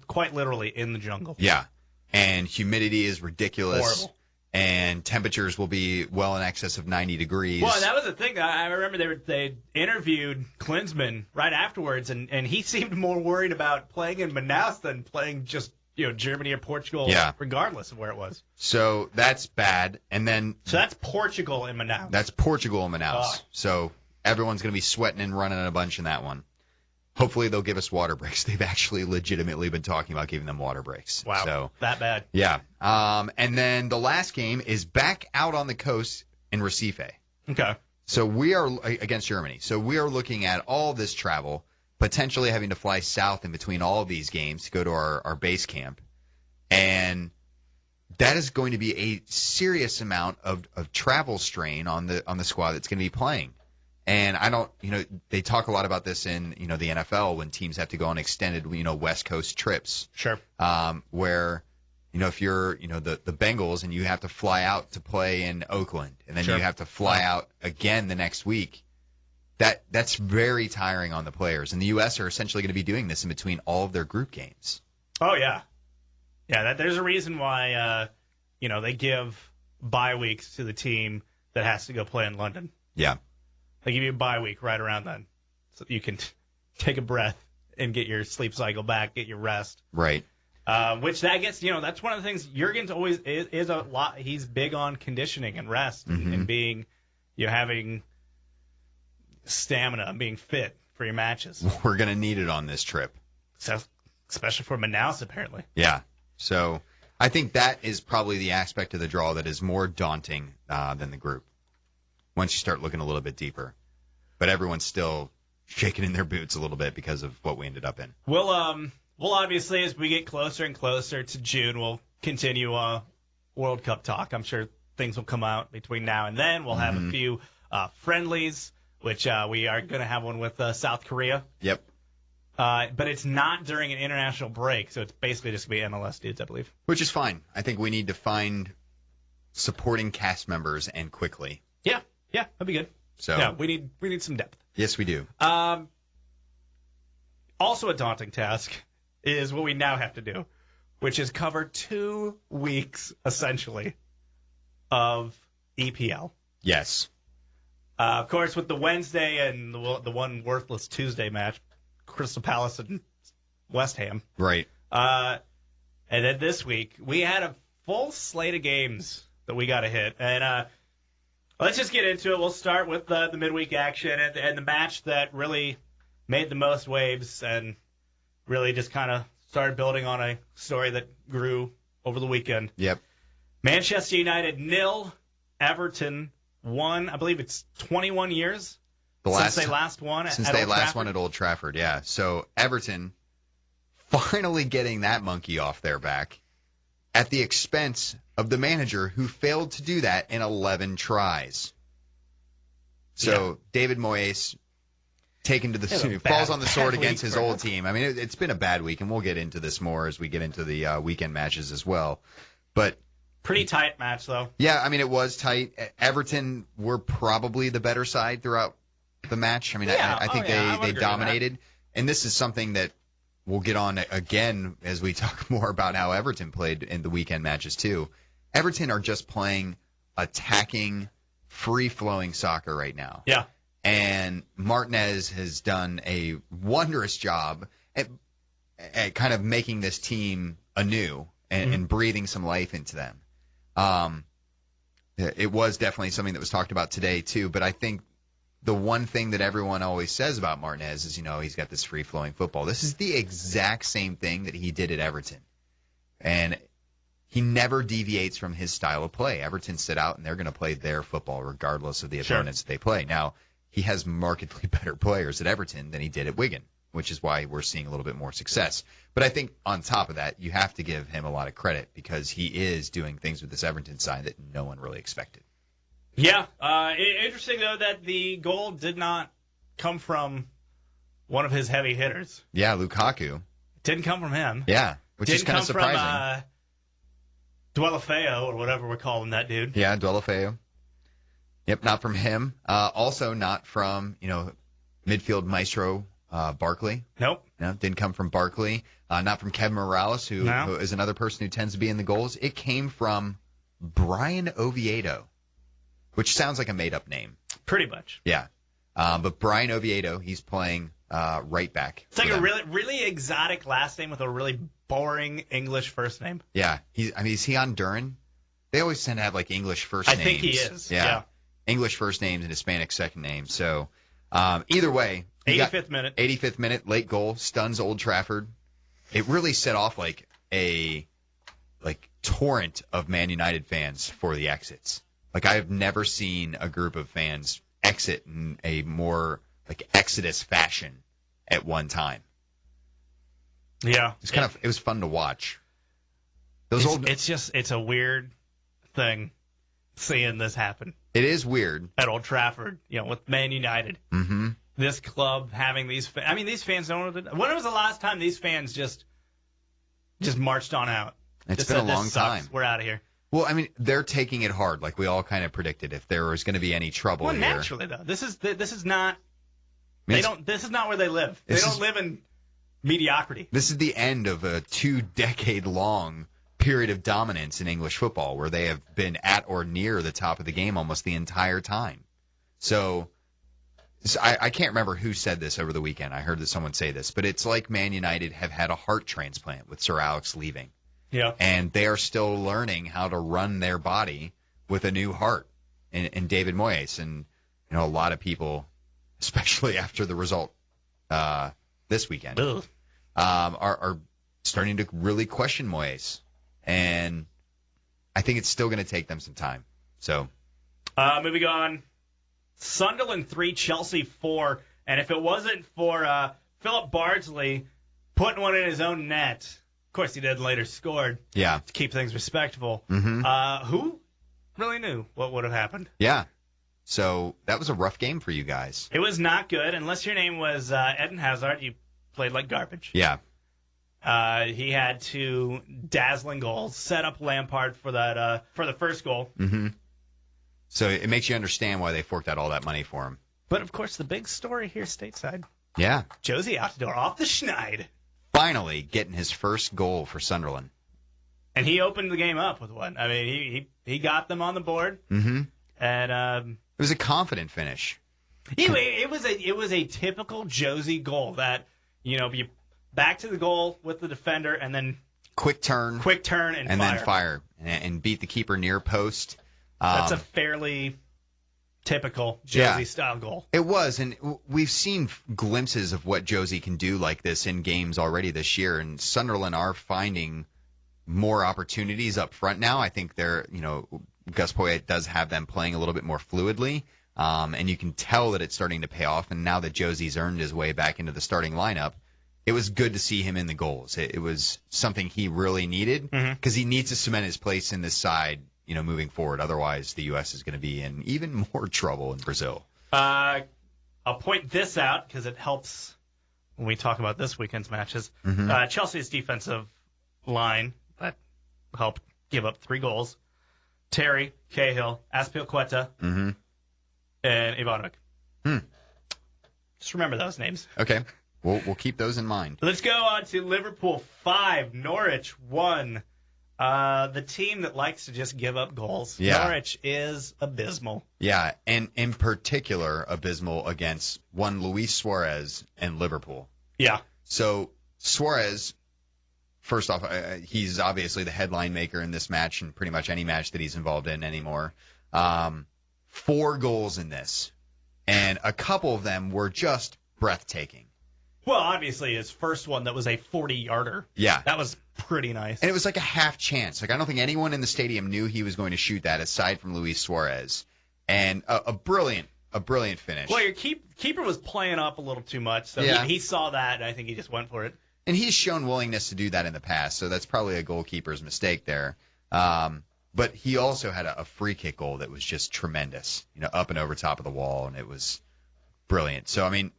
quite literally in the jungle. Yeah. And humidity is ridiculous. Horrible. And temperatures will be well in excess of 90 degrees. Well, that was the thing. I remember they interviewed Klinsmann right afterwards, and he seemed more worried about playing in Manaus than playing just Germany or Portugal, regardless of where it was. So that's bad. And then so that's Portugal in Manaus. That's Portugal in Manaus. Oh. So everyone's going to be sweating and running a bunch in that one. Hopefully they'll give us water breaks. They've actually legitimately been talking about giving them water breaks. Wow, so, that bad. Yeah. And then the last game is back out on the coast in Recife. Okay. So we are against Germany. So we are looking at all this travel, potentially having to fly south in between all of these games to go to our base camp. And that is going to be a serious amount of travel strain on the squad that's going to be playing. And I don't, they talk a lot about this in, the NFL when teams have to go on extended, West Coast trips. Sure. Where, if you're, the Bengals and you have to fly out to play in Oakland and then you have to fly out again the next week, that's very tiring on the players. And the U.S. are essentially going to be doing this in between all of their group games. Oh, yeah. Yeah, there's a reason why they give bye weeks to the team that has to go play in London. Yeah. They give you a bye week right around then, so you can take a breath and get your sleep cycle back, get your rest. Right. Which that gets, that's one of the things Jurgen's always is a lot. He's big on conditioning and rest and being, having stamina and being fit for your matches. We're going to need it on this trip. So, especially for Manaus, apparently. Yeah. So I think that is probably the aspect of the draw that is more daunting than the group once you start looking a little bit deeper. But everyone's still shaking in their boots a little bit because of what we ended up in. Well, obviously, as we get closer and closer to June, we'll continue World Cup talk. I'm sure things will come out between now and then. We'll have a few friendlies, which we are going to have one with South Korea. Yep. But it's not during an international break, so it's basically just going to be MLS dudes, I believe. Which is fine. I think we need to find supporting cast members and quickly. Yeah, that'd be good. So yeah, we need some depth. Yes, we do. Also a daunting task is what we now have to do, which is cover 2 weeks, essentially, of EPL. Yes. Of course, with the Wednesday and the one worthless Tuesday match, Crystal Palace and West Ham. Right. And then this week, we had a full slate of games that we got to hit. And let's just get into it. We'll start with the midweek action and the match that really made the most waves and really just kind of started building on a story that grew over the weekend. Yep. Manchester United 0, Everton 1. I believe it's 21 years since they last won at Old Trafford, yeah. So Everton finally getting that monkey off their back at the expense of the manager who failed to do that in 11 tries. So David Moyes taken to the falls on the sword against his old team. I mean, it's been a bad week, and we'll get into this more as we get into the weekend matches as well. But pretty tight match, though. Yeah, I mean, it was tight. Everton were probably the better side throughout the match. I mean, I think they dominated. And this is something that we'll get on again as we talk more about how Everton played in the weekend matches, too. Everton are just playing attacking, free-flowing soccer right now. Yeah. And Martinez has done a wondrous job at kind of making this team anew and breathing some life into them. It was definitely something that was talked about today, too. But I think the one thing that everyone always says about Martinez is, he's got this free-flowing football. This is the exact same thing that he did at Everton. And he never deviates from his style of play. Everton sit out, and they're going to play their football regardless of the opponents they play. Now, he has markedly better players at Everton than he did at Wigan, which is why we're seeing a little bit more success. But I think on top of that, you have to give him a lot of credit because he is doing things with this Everton side that no one really expected. Yeah. Interesting, though, that the goal did not come from one of his heavy hitters. Yeah, Lukaku. It didn't come from him. Yeah, which is kind of surprising. Deulofeu, or whatever we're calling that dude. Yeah, Deulofeu. Yep, not from him. Also not from, midfield maestro Barkley. Nope. No, didn't come from Barkley. Not from Kevin Morales, who is another person who tends to be in the goals. It came from Brian Oviedo, which sounds like a made-up name. Pretty much. Yeah. But Brian Oviedo, he's playing right back. It's like a really exotic last name with a really boring English first name. Yeah. Is he Honduran? They always tend to have, English first names. I think he is. Yeah. English first names and Hispanic second names. So either way. 85th minute. Late goal, stuns Old Trafford. It really set off a torrent of Man United fans for the exits. I have never seen a group of fans exit in a more exodus fashion at one time. Yeah. It was fun to watch. It's a weird thing seeing this happen. It is weird. At Old Trafford, with Man United. Mm-hmm. This club having these fans. These fans don't know. When was the last time these fans just marched on out? It's been a long time. We're out of here. Well, they're taking it hard, like we all kind of predicted. If there was going to be any trouble here. Well, naturally though, this is not. This is not where they live. They don't live in mediocrity. This is the end of a 2-decade-long period of dominance in English football where they have been at or near the top of the game almost the entire time. So I can't remember who said this over the weekend. I heard that someone say this, but it's like Man United have had a heart transplant with Sir Alex leaving. Yeah. And they are still learning how to run their body with a new heart in David Moyes. And, a lot of people, especially after the result this weekend, are starting to really question Moyes. And I think it's still going to take them some time. So, moving on. Sunderland 3, Chelsea 4. And if it wasn't for Philip Bardsley putting one in his own net, of course he did later scored to keep things respectable, who really knew what would have happened? Yeah. So that was a rough game for you guys. It was not good. Unless your name was Eden Hazard, you played like garbage. Yeah. He had 2 dazzling goals, set up Lampard for that for the first goal. Mm-hmm. So it makes you understand why they forked out all that money for him. But, of course, the big story here stateside. Yeah. Josie out the door, off the schneid. Finally getting his first goal for Sunderland. And he opened the game up with one. I mean, he got them on the board. Mm-hmm. And it was a confident finish. It was a typical Josie goal that, you back to the goal with the defender and then quick turn and fire. then fire and beat the keeper near post. That's a fairly typical Josie-style goal. It was, and we've seen glimpses of what Josie can do like this in games already this year, and Sunderland are finding more opportunities up front now. I think Gus Poyet does have them playing a little bit more fluidly, and you can tell that it's starting to pay off, and now that Josie's earned his way back into the starting lineup, it was good to see him in the goals. It was something he really needed because he needs to cement his place in this side moving forward. Otherwise, the U.S. is going to be in even more trouble in Brazil. I'll point this out because it helps when we talk about this weekend's matches. Chelsea's defensive line that helped give up 3 goals. Terry, Cahill, Azpilicueta, and Ivanovic. Just remember those names. Okay. We'll keep those in mind. Let's go on to Liverpool 5, Norwich 1. The team that likes to just give up goals. Yeah. Norwich is abysmal. Yeah, and in particular abysmal against one Luis Suarez and Liverpool. Yeah. So Suarez, first off, he's obviously the headline maker in this match and pretty much any match that he's involved in anymore. 4 goals in this, and a couple of them were just breathtaking. Well, obviously his first one that was a 40-yarder. Yeah. That was pretty nice. And it was like a half chance. Like I don't think anyone in the stadium knew he was going to shoot that aside from Luis Suarez. And a brilliant finish. Well, your keeper was playing up a little too much, so he saw that, and I think he just went for it. And he's shown willingness to do that in the past, so that's probably a goalkeeper's mistake there. But he also had a free kick goal that was just tremendous, up and over top of the wall, and it was brilliant. So, I mean,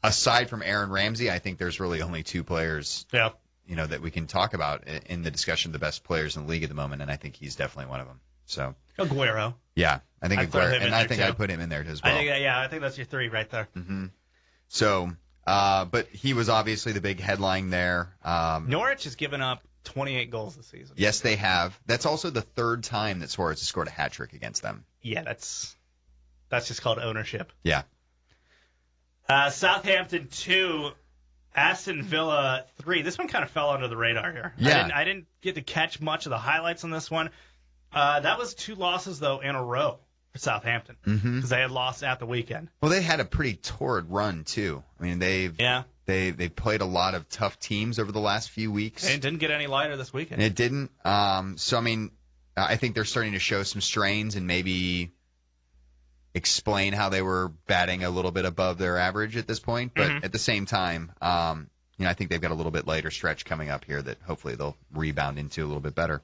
aside from Aaron Ramsey, I think there's really only 2 players that we can talk about in the discussion of the best players in the league at the moment, and I think he's definitely one of them. So Aguero. Yeah, I think Aguero, and I think I'd put him in there as well. I think that's your 3 right there. Mm-hmm. So, but he was obviously the big headline there. Norwich has given up 28 goals this season. Yes, they have. That's also the 3rd time that Suarez has scored a hat trick against them. Yeah, that's just called ownership. Yeah. Southampton 2, Aston Villa 3. This one kind of fell under the radar here. Yeah. I didn't get to catch much of the highlights on this one. That was 2 losses, though, in a row for Southampton because they had lost at the weekend. Well, they had a pretty torrid run, too. I mean, they've played a lot of tough teams over the last few weeks. And it didn't get any lighter this weekend. It didn't. So, I mean, I think they're starting to show some strains and maybe explain how they were batting a little bit above their average at this point. But at the same time, I think they've got a little bit lighter stretch coming up here that hopefully they'll rebound into a little bit better.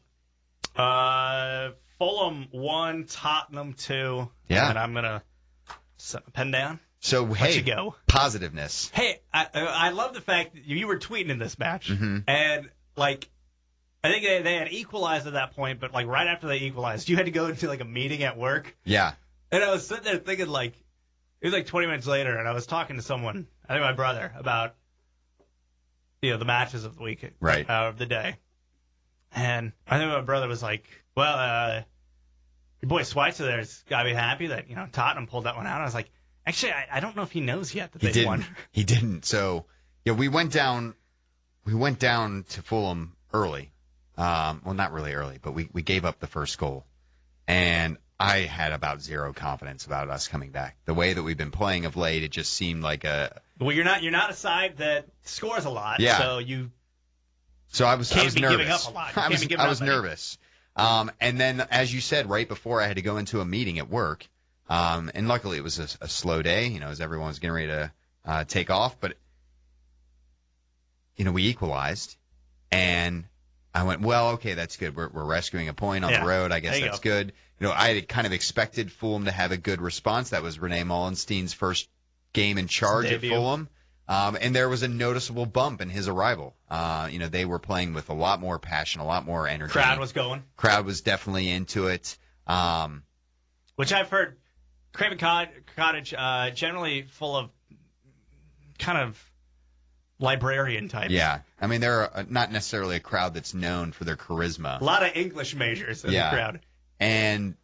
Fulham 1, Tottenham 2. Yeah. And I'm going to set a pen down. So, Let you go. Positiveness. Hey, I love the fact that you were tweeting in this match. And, I think they had equalized at that point, but, right after they equalized, you had to go into, a meeting at work. Yeah. And I was sitting there thinking, it was 20 minutes later, and I was talking to someone, I think my brother, about, the matches of the week. Right. Of the day. And I think my brother was like, well, your boy Schweitzer there's got to be happy that, Tottenham pulled that one out. I was like, actually, I don't know if he knows yet that they won. He didn't. So, we went down to Fulham early. Well, not really early, but we gave up the first goal. And I had about zero confidence about us coming back. The way that we've been playing of late, it just seemed like Well, you're not a side that scores a lot. Yeah. So I was nervous. Giving up a lot. I was nervous. And then, as you said, right before I had to go into a meeting at work, and luckily it was a slow day, as everyone was getting ready to take off. But, we equalized, and I went, well, okay, that's good. We're rescuing a point on the road. I guess that's good. I had kind of expected Fulham to have a good response. That was Renee Mollenstein's first game in charge at Fulham. And there was a noticeable bump in his arrival. They were playing with a lot more passion, a lot more energy. Crowd was going. Crowd was definitely into it. Which I've heard, Craven Cottage, generally full of kind of librarian types. Yeah. I mean, they're not necessarily a crowd that's known for their charisma. A lot of English majors in the crowd. And,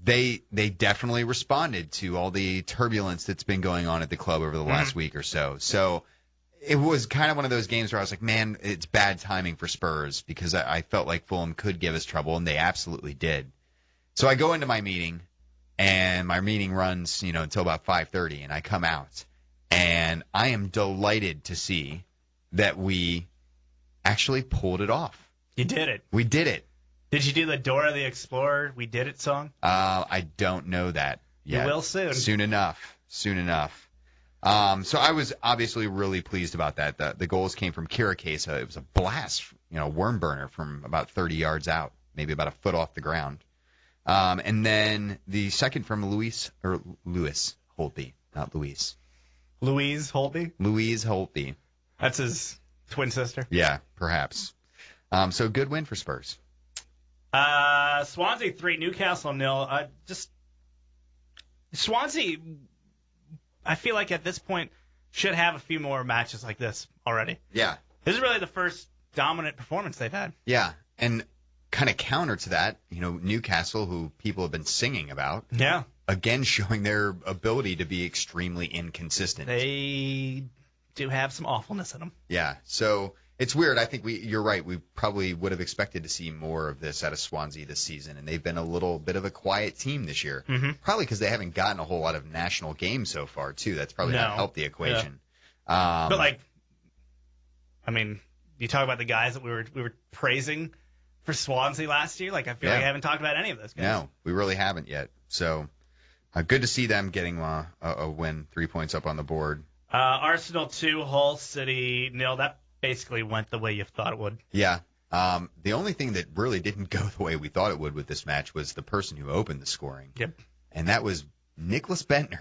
they definitely responded to all the turbulence that's been going on at the club over the last week or so. So it was kind of one of those games where I was like, man, it's bad timing for Spurs because I felt like Fulham could give us trouble, and they absolutely did. So I go into my meeting, and my meeting runs, until about 5:30, and I come out, and I am delighted to see that we actually pulled it off. You did it. We did it. Did you do the Dora the Explorer, We Did It song? I don't know that yet. You will soon. Soon enough. So I was obviously really pleased about that. The goals came from Kira Kesa. It was a blast, worm burner from about 30 yards out, maybe about a foot off the ground. And then the second from Lewis Holtby, not Luis. Louise Holtby? Louise Holtby. That's his twin sister? Yeah, perhaps. So good win for Spurs. Swansea 3, Newcastle 0. Swansea, I feel like at this point, should have a few more matches like this already. Yeah. This is really the first dominant performance they've had. Yeah, and kind of counter to that, Newcastle, who people have been singing about. Yeah. Again, showing their ability to be extremely inconsistent. They do have some awfulness in them. Yeah, so it's weird. I think you're right. We probably would have expected to see more of this out of Swansea this season, and they've been a little bit of a quiet team this year. Mm-hmm. Probably because they haven't gotten a whole lot of national games so far, too. That's probably not helped the equation. Yeah. But you talk about the guys that we were praising for Swansea last year. I feel like I haven't talked about any of those guys. No, we really haven't yet. So good to see them getting a win, 3 points up on the board. Arsenal 2, Hull City 0. That basically went the way you thought it would. Yeah. The only thing that really didn't go the way we thought it would with this match was the person who opened the scoring. Yep. And that was Nicholas Bentner.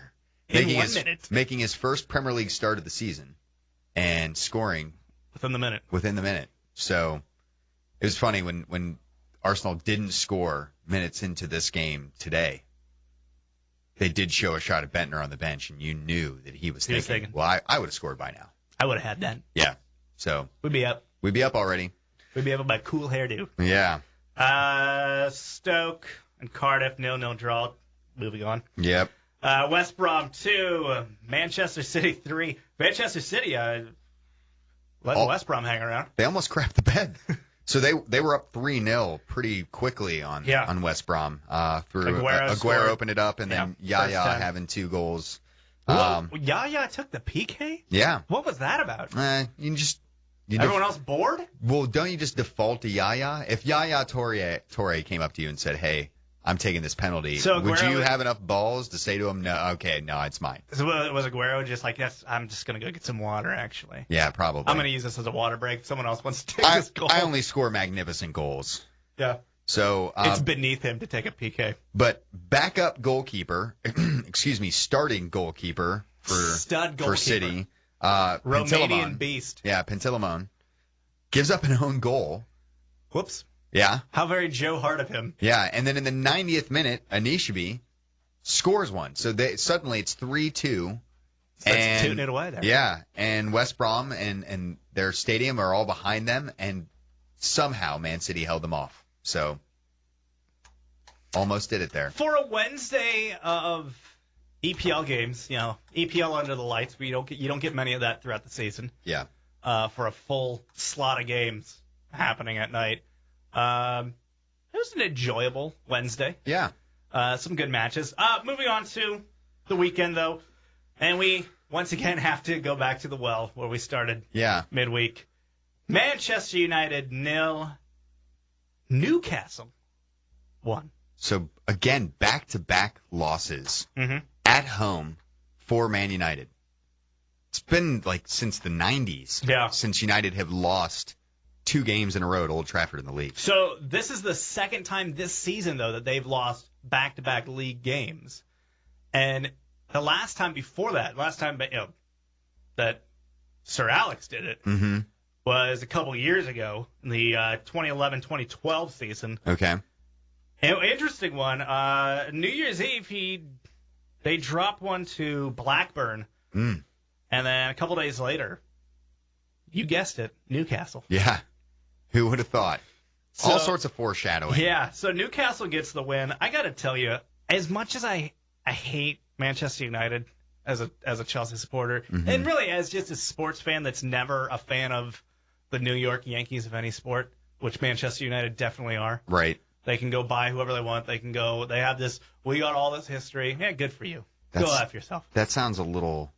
In 1 minute. Making his first Premier League start of the season and scoring within the minute. So it was funny when Arsenal didn't score minutes into this game today. They did show a shot at Bentner on the bench, and you knew that he was thinking, well, I would have scored by now. I would have had that. Yeah. So we'd be up. We'd be up already. We'd be up with my cool hairdo. Yeah. Stoke and Cardiff 0-0 draw. Moving on. Yep. West Brom 2, Manchester City 3. Manchester City letting West Brom hang around. They almost crapped the bed. So they were up 3-0 pretty quickly on West Brom. Through Aguero opened it up, and then Yaya having 2 goals. Yaya took the PK? Yeah. What was that about? Everyone else bored? Well, don't you just default to Yaya? If Yaya Toure came up to you and said, hey, I'm taking this penalty, would you have enough balls to say to him, no, it's mine? So was Aguero just like, yes, I'm just going to go get some water, actually? Yeah, probably. I'm going to use this as a water break. Someone else wants to take this goal. I only score magnificent goals. Yeah. So it's beneath him to take a PK. But backup goalkeeper, starting goalkeeper for City, Romanian beast. Yeah, Pantilimon gives up an own goal. Whoops. Yeah. How very Joe Hart of him. Yeah, and then in the 90th minute, Anishibi scores one. So suddenly it's 3-2. That's tooting it away there. Yeah, and West Brom and their stadium are all behind them, and somehow Man City held them off. So almost did it there. For a Wednesday of EPL games, EPL under the lights, but you don't get many of that throughout the season. Yeah. For a full slot of games happening at night. It was an enjoyable Wednesday. Yeah. Some good matches. Moving on to the weekend, though, and we once again have to go back to the well where we started midweek. Manchester United 0, Newcastle 1. So, again, back-to-back losses at home for Man United. It's been like since the 90s since United have lost 2 games in a row at Old Trafford in the league. So this is the second time this season, though, that they've lost back-to-back league games. And the last time before that, that Sir Alex did it, was a couple years ago, in the 2011-2012 season. Okay. An interesting one. New Year's Eve, they dropped one to Blackburn. And then a couple days later, you guessed it, Newcastle. Yeah. Who would have thought? All sorts of foreshadowing. Yeah, so Newcastle gets the win. I got to tell you, as much as I hate Manchester United as a Chelsea supporter, and really as just a sports fan that's never a fan of the New York Yankees of any sport, which Manchester United definitely are. Right. They can go buy whoever they want. They have this, we got all this history. Yeah, good for you. Go after yourself. That sounds a little,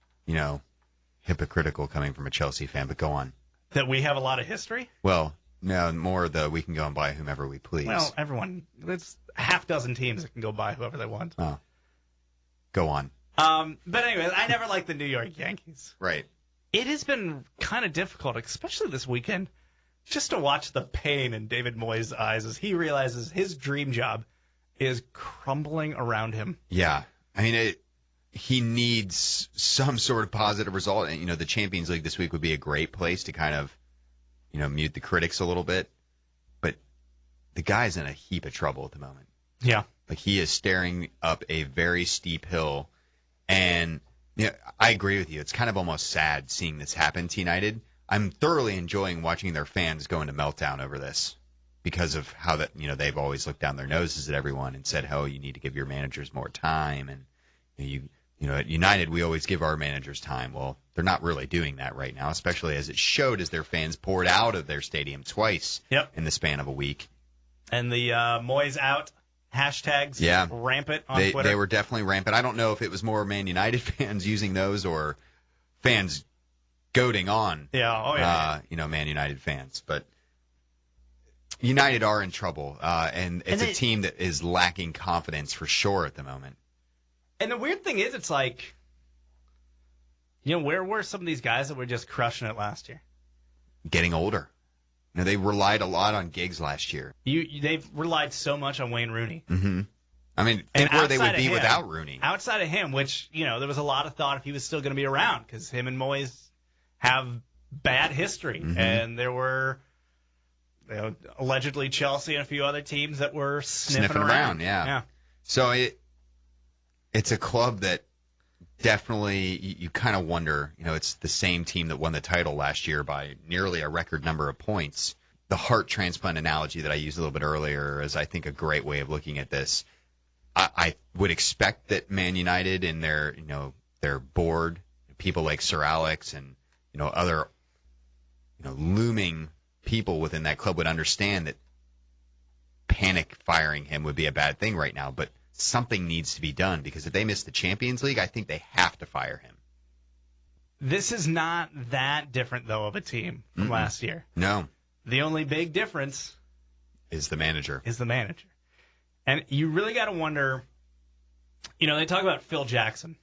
hypocritical coming from a Chelsea fan, but go on. That we have a lot of history? Well, no, more we can go and buy whomever we please. Well, it's a half dozen teams that can go buy whoever they want. Oh. Go on. But anyways, I never liked the New York Yankees. Right. It has been kind of difficult, especially this weekend, just to watch the pain in David Moyes' eyes as he realizes his dream job is crumbling around him. Yeah. I mean, he needs some sort of positive result. And, the Champions League this week would be a great place to kind of, mute the critics a little bit. But the guy's in a heap of trouble at the moment. Yeah. Like, he is staring up a very steep hill. And, I agree with you. It's kind of almost sad seeing this happen to United. I'm thoroughly enjoying watching their fans go into meltdown over this because of how they've always looked down their noses at everyone and said, "Oh, you need to give your managers more time." And at United, we always give our managers time. Well, they're not really doing that right now, especially as it showed as their fans poured out of their stadium twice in the span of a week. And the Moyes out hashtags rampant on Twitter. They were definitely rampant. I don't know if it was more Man United fans using those or fans goading on Man United fans. But United are in trouble, and it's a team that is lacking confidence for sure at the moment. And the weird thing is, it's like, where were some of these guys that were just crushing it last year? Getting older. They relied a lot on Giggs last year. They've relied so much on Wayne Rooney. Mm-hmm. I mean, think where they would be without Rooney. Outside of him, which, there was a lot of thought if he was still going to be around, because him and Moyes have bad history. Mm-hmm. And there were allegedly Chelsea and a few other teams that were sniffing around. Yeah. So it's a club that definitely you kind of wonder, it's the same team that won the title last year by nearly a record number of points. The heart transplant analogy that I used a little bit earlier is, I think, a great way of looking at this. I would expect that Man United and their board, people like Sir Alex and other looming people within that club would understand that panic firing him would be a bad thing right now, but something needs to be done, because if they miss the Champions League, I think they have to fire him. This is not that different, though, of a team from last year. No. The only big difference is the manager. And you really got to wonder, they talk about Phil Jackson,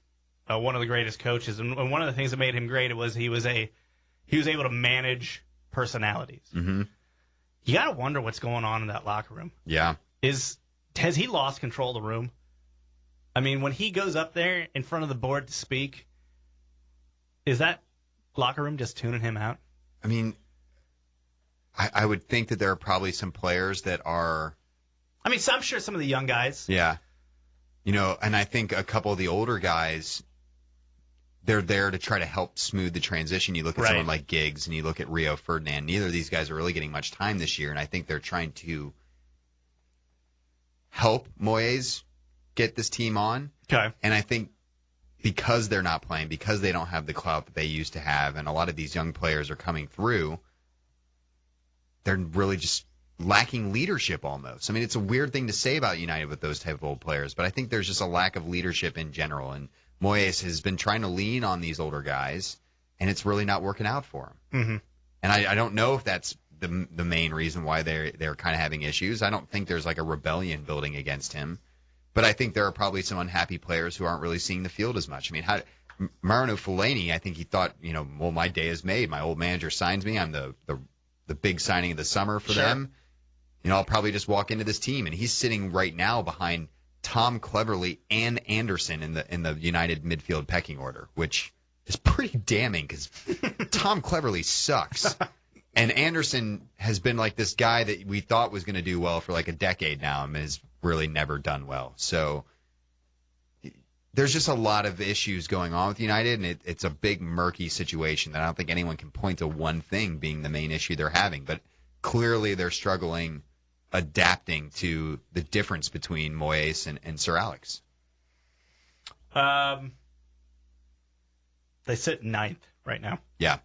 one of the greatest coaches, and one of the things that made him great was he was able to manage personalities. Mm-hmm. You got to wonder what's going on in that locker room. Yeah. Has he lost control of the room? I mean, when he goes up there in front of the board to speak, is that locker room just tuning him out? I mean, I would think that there are probably some players that are... I mean, so I'm sure some of the young guys. Yeah. And I think a couple of the older guys, they're there to try to help smooth the transition. You look at Right. someone like Giggs and you look at Rio Ferdinand. Neither of these guys are really getting much time this year, and I think they're trying to help Moyes get this team on. Okay. And I think because they're not playing, because they don't have the clout that they used to have, and a lot of these young players are coming through, they're really just lacking leadership almost. I mean, it's a weird thing to say about United with those type of old players, but I think there's just a lack of leadership in general, and Moyes has been trying to lean on these older guys, and it's really not working out for him. Mm-hmm. And I don't know if that's the main reason why they're kind of having issues. I don't think there's like a rebellion building against him, but I think there are probably some unhappy players who aren't really seeing the field as much. I mean, Marino Fellaini, I think he thought, well, my day is made. My old manager signs me. I'm the big signing of the summer for them. I'll probably just walk into this team, and he's sitting right now behind Tom Cleverley and Anderson in the United midfield pecking order, which is pretty damning because Tom Cleverley sucks. And Anderson has been like this guy that we thought was going to do well for like a decade now and has really never done well. So there's just a lot of issues going on with United, and it's a big murky situation that I don't think anyone can point to one thing being the main issue they're having. But clearly they're struggling adapting to the difference between Moyes and Sir Alex. They sit ninth right now. Yeah.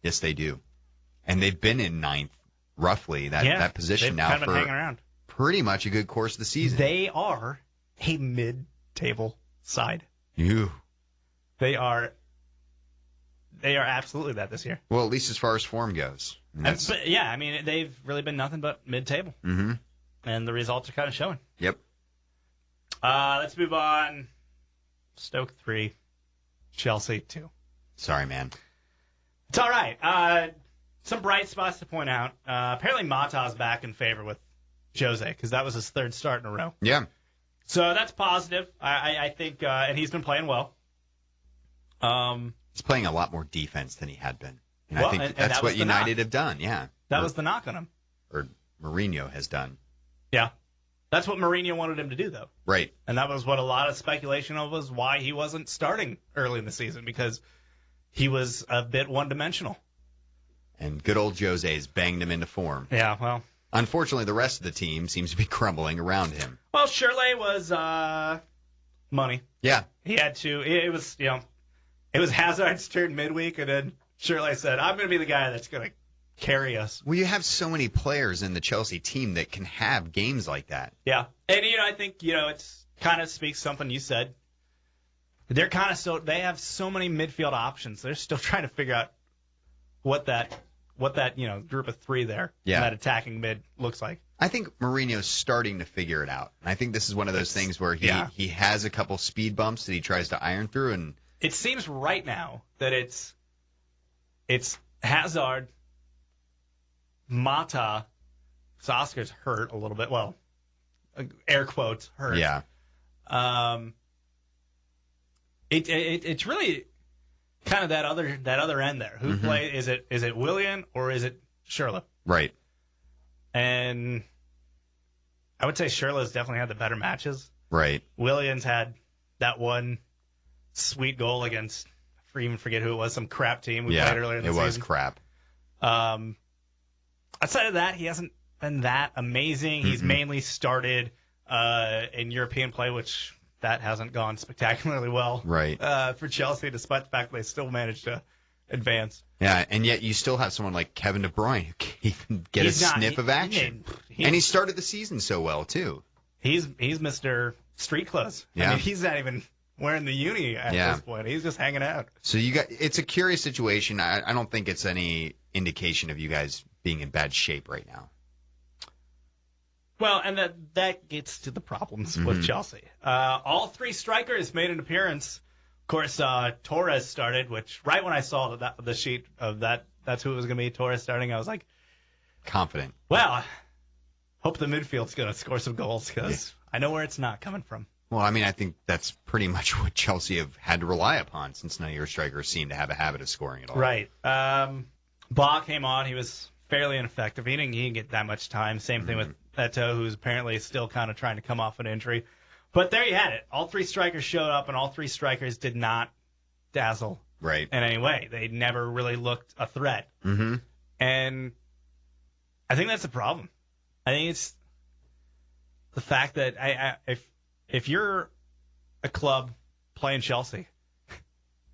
Yes, they do. And they've been in ninth, roughly, that position now kind of for hanging around. Pretty much a good course of the season. They are a mid-table side. You. They are absolutely that this year. Well, at least as far as form goes. But yeah, I mean, they've really been nothing but mid-table. Mm-hmm. And the results are kind of showing. Yep. Let's move on. Stoke 3, Chelsea 2. Sorry, man. It's all right. Some bright spots to point out. Apparently Mata's back in favor with Jose because that was his third start in a row. Yeah. So that's positive. I think, and he's been playing well. He's playing a lot more defense than he had been. And well, I think and that's that what United have done, yeah. That was the knock on him. Or Mourinho has done. Yeah. That's what Mourinho wanted him to do, though. Right. And that was what a lot of speculation of was why he wasn't starting early in the season, because he was a bit one-dimensional. And good old Jose's banged him into form. Yeah, well. Unfortunately, the rest of the team seems to be crumbling around him. Well, Shirley was money. Yeah. He had to. It was Hazard's turn midweek, and then Shirley said, I'm going to be the guy that's going to carry us. Well, you have so many players in the Chelsea team that can have games like that. Yeah. And, I think, it's kind of speaks something you said. They're kind of they have so many midfield options. They're still trying to figure out what that group of three there, that attacking mid looks like. I think Mourinho's starting to figure it out. I think this is one of those things where he has a couple speed bumps that he tries to iron through, and it seems right now that it's Hazard, Mata, Oscar's hurt a little bit. Well, air quotes hurt. Yeah. It's really kind of that other end there. Who play? Is it Willian or is it Schürrle? Right. And I would say Schürrle's definitely had the better matches. Right. Willian's had that one sweet goal against, I even forget who it was, some crap team we played earlier in the season. It was crap. Outside of that, he hasn't been that amazing. He's mainly started in European play, which that hasn't gone spectacularly well for Chelsea, despite the fact that they still managed to advance. Yeah, and yet you still have someone like Kevin De Bruyne who can't even get a sniff of action. And he started the season so well, too. He's Mr. Street Clothes. Yeah. I mean, he's not even wearing the uni at this point. He's just hanging out. So it's a curious situation. I don't think it's any indication of you guys being in bad shape right now. Well, and that gets to the problems with Chelsea. All three strikers made an appearance. Of course, Torres started, which right when I saw the sheet of that's who it was going to be, Torres starting, I was like, confident. Well, hope the midfield's going to score some goals because I know where it's not coming from. Well, I mean, I think that's pretty much what Chelsea have had to rely upon since none of your strikers seem to have a habit of scoring at all. Right. Ba came on. He was fairly ineffective. He didn't get that much time. Same thing with Eto, who's apparently still kind of trying to come off an injury. But there you had it. All three strikers showed up, and all three strikers did not dazzle Right. in any way. They never really looked a threat. Mm-hmm. And I think that's a problem. I think it's the fact that if you're a club playing Chelsea,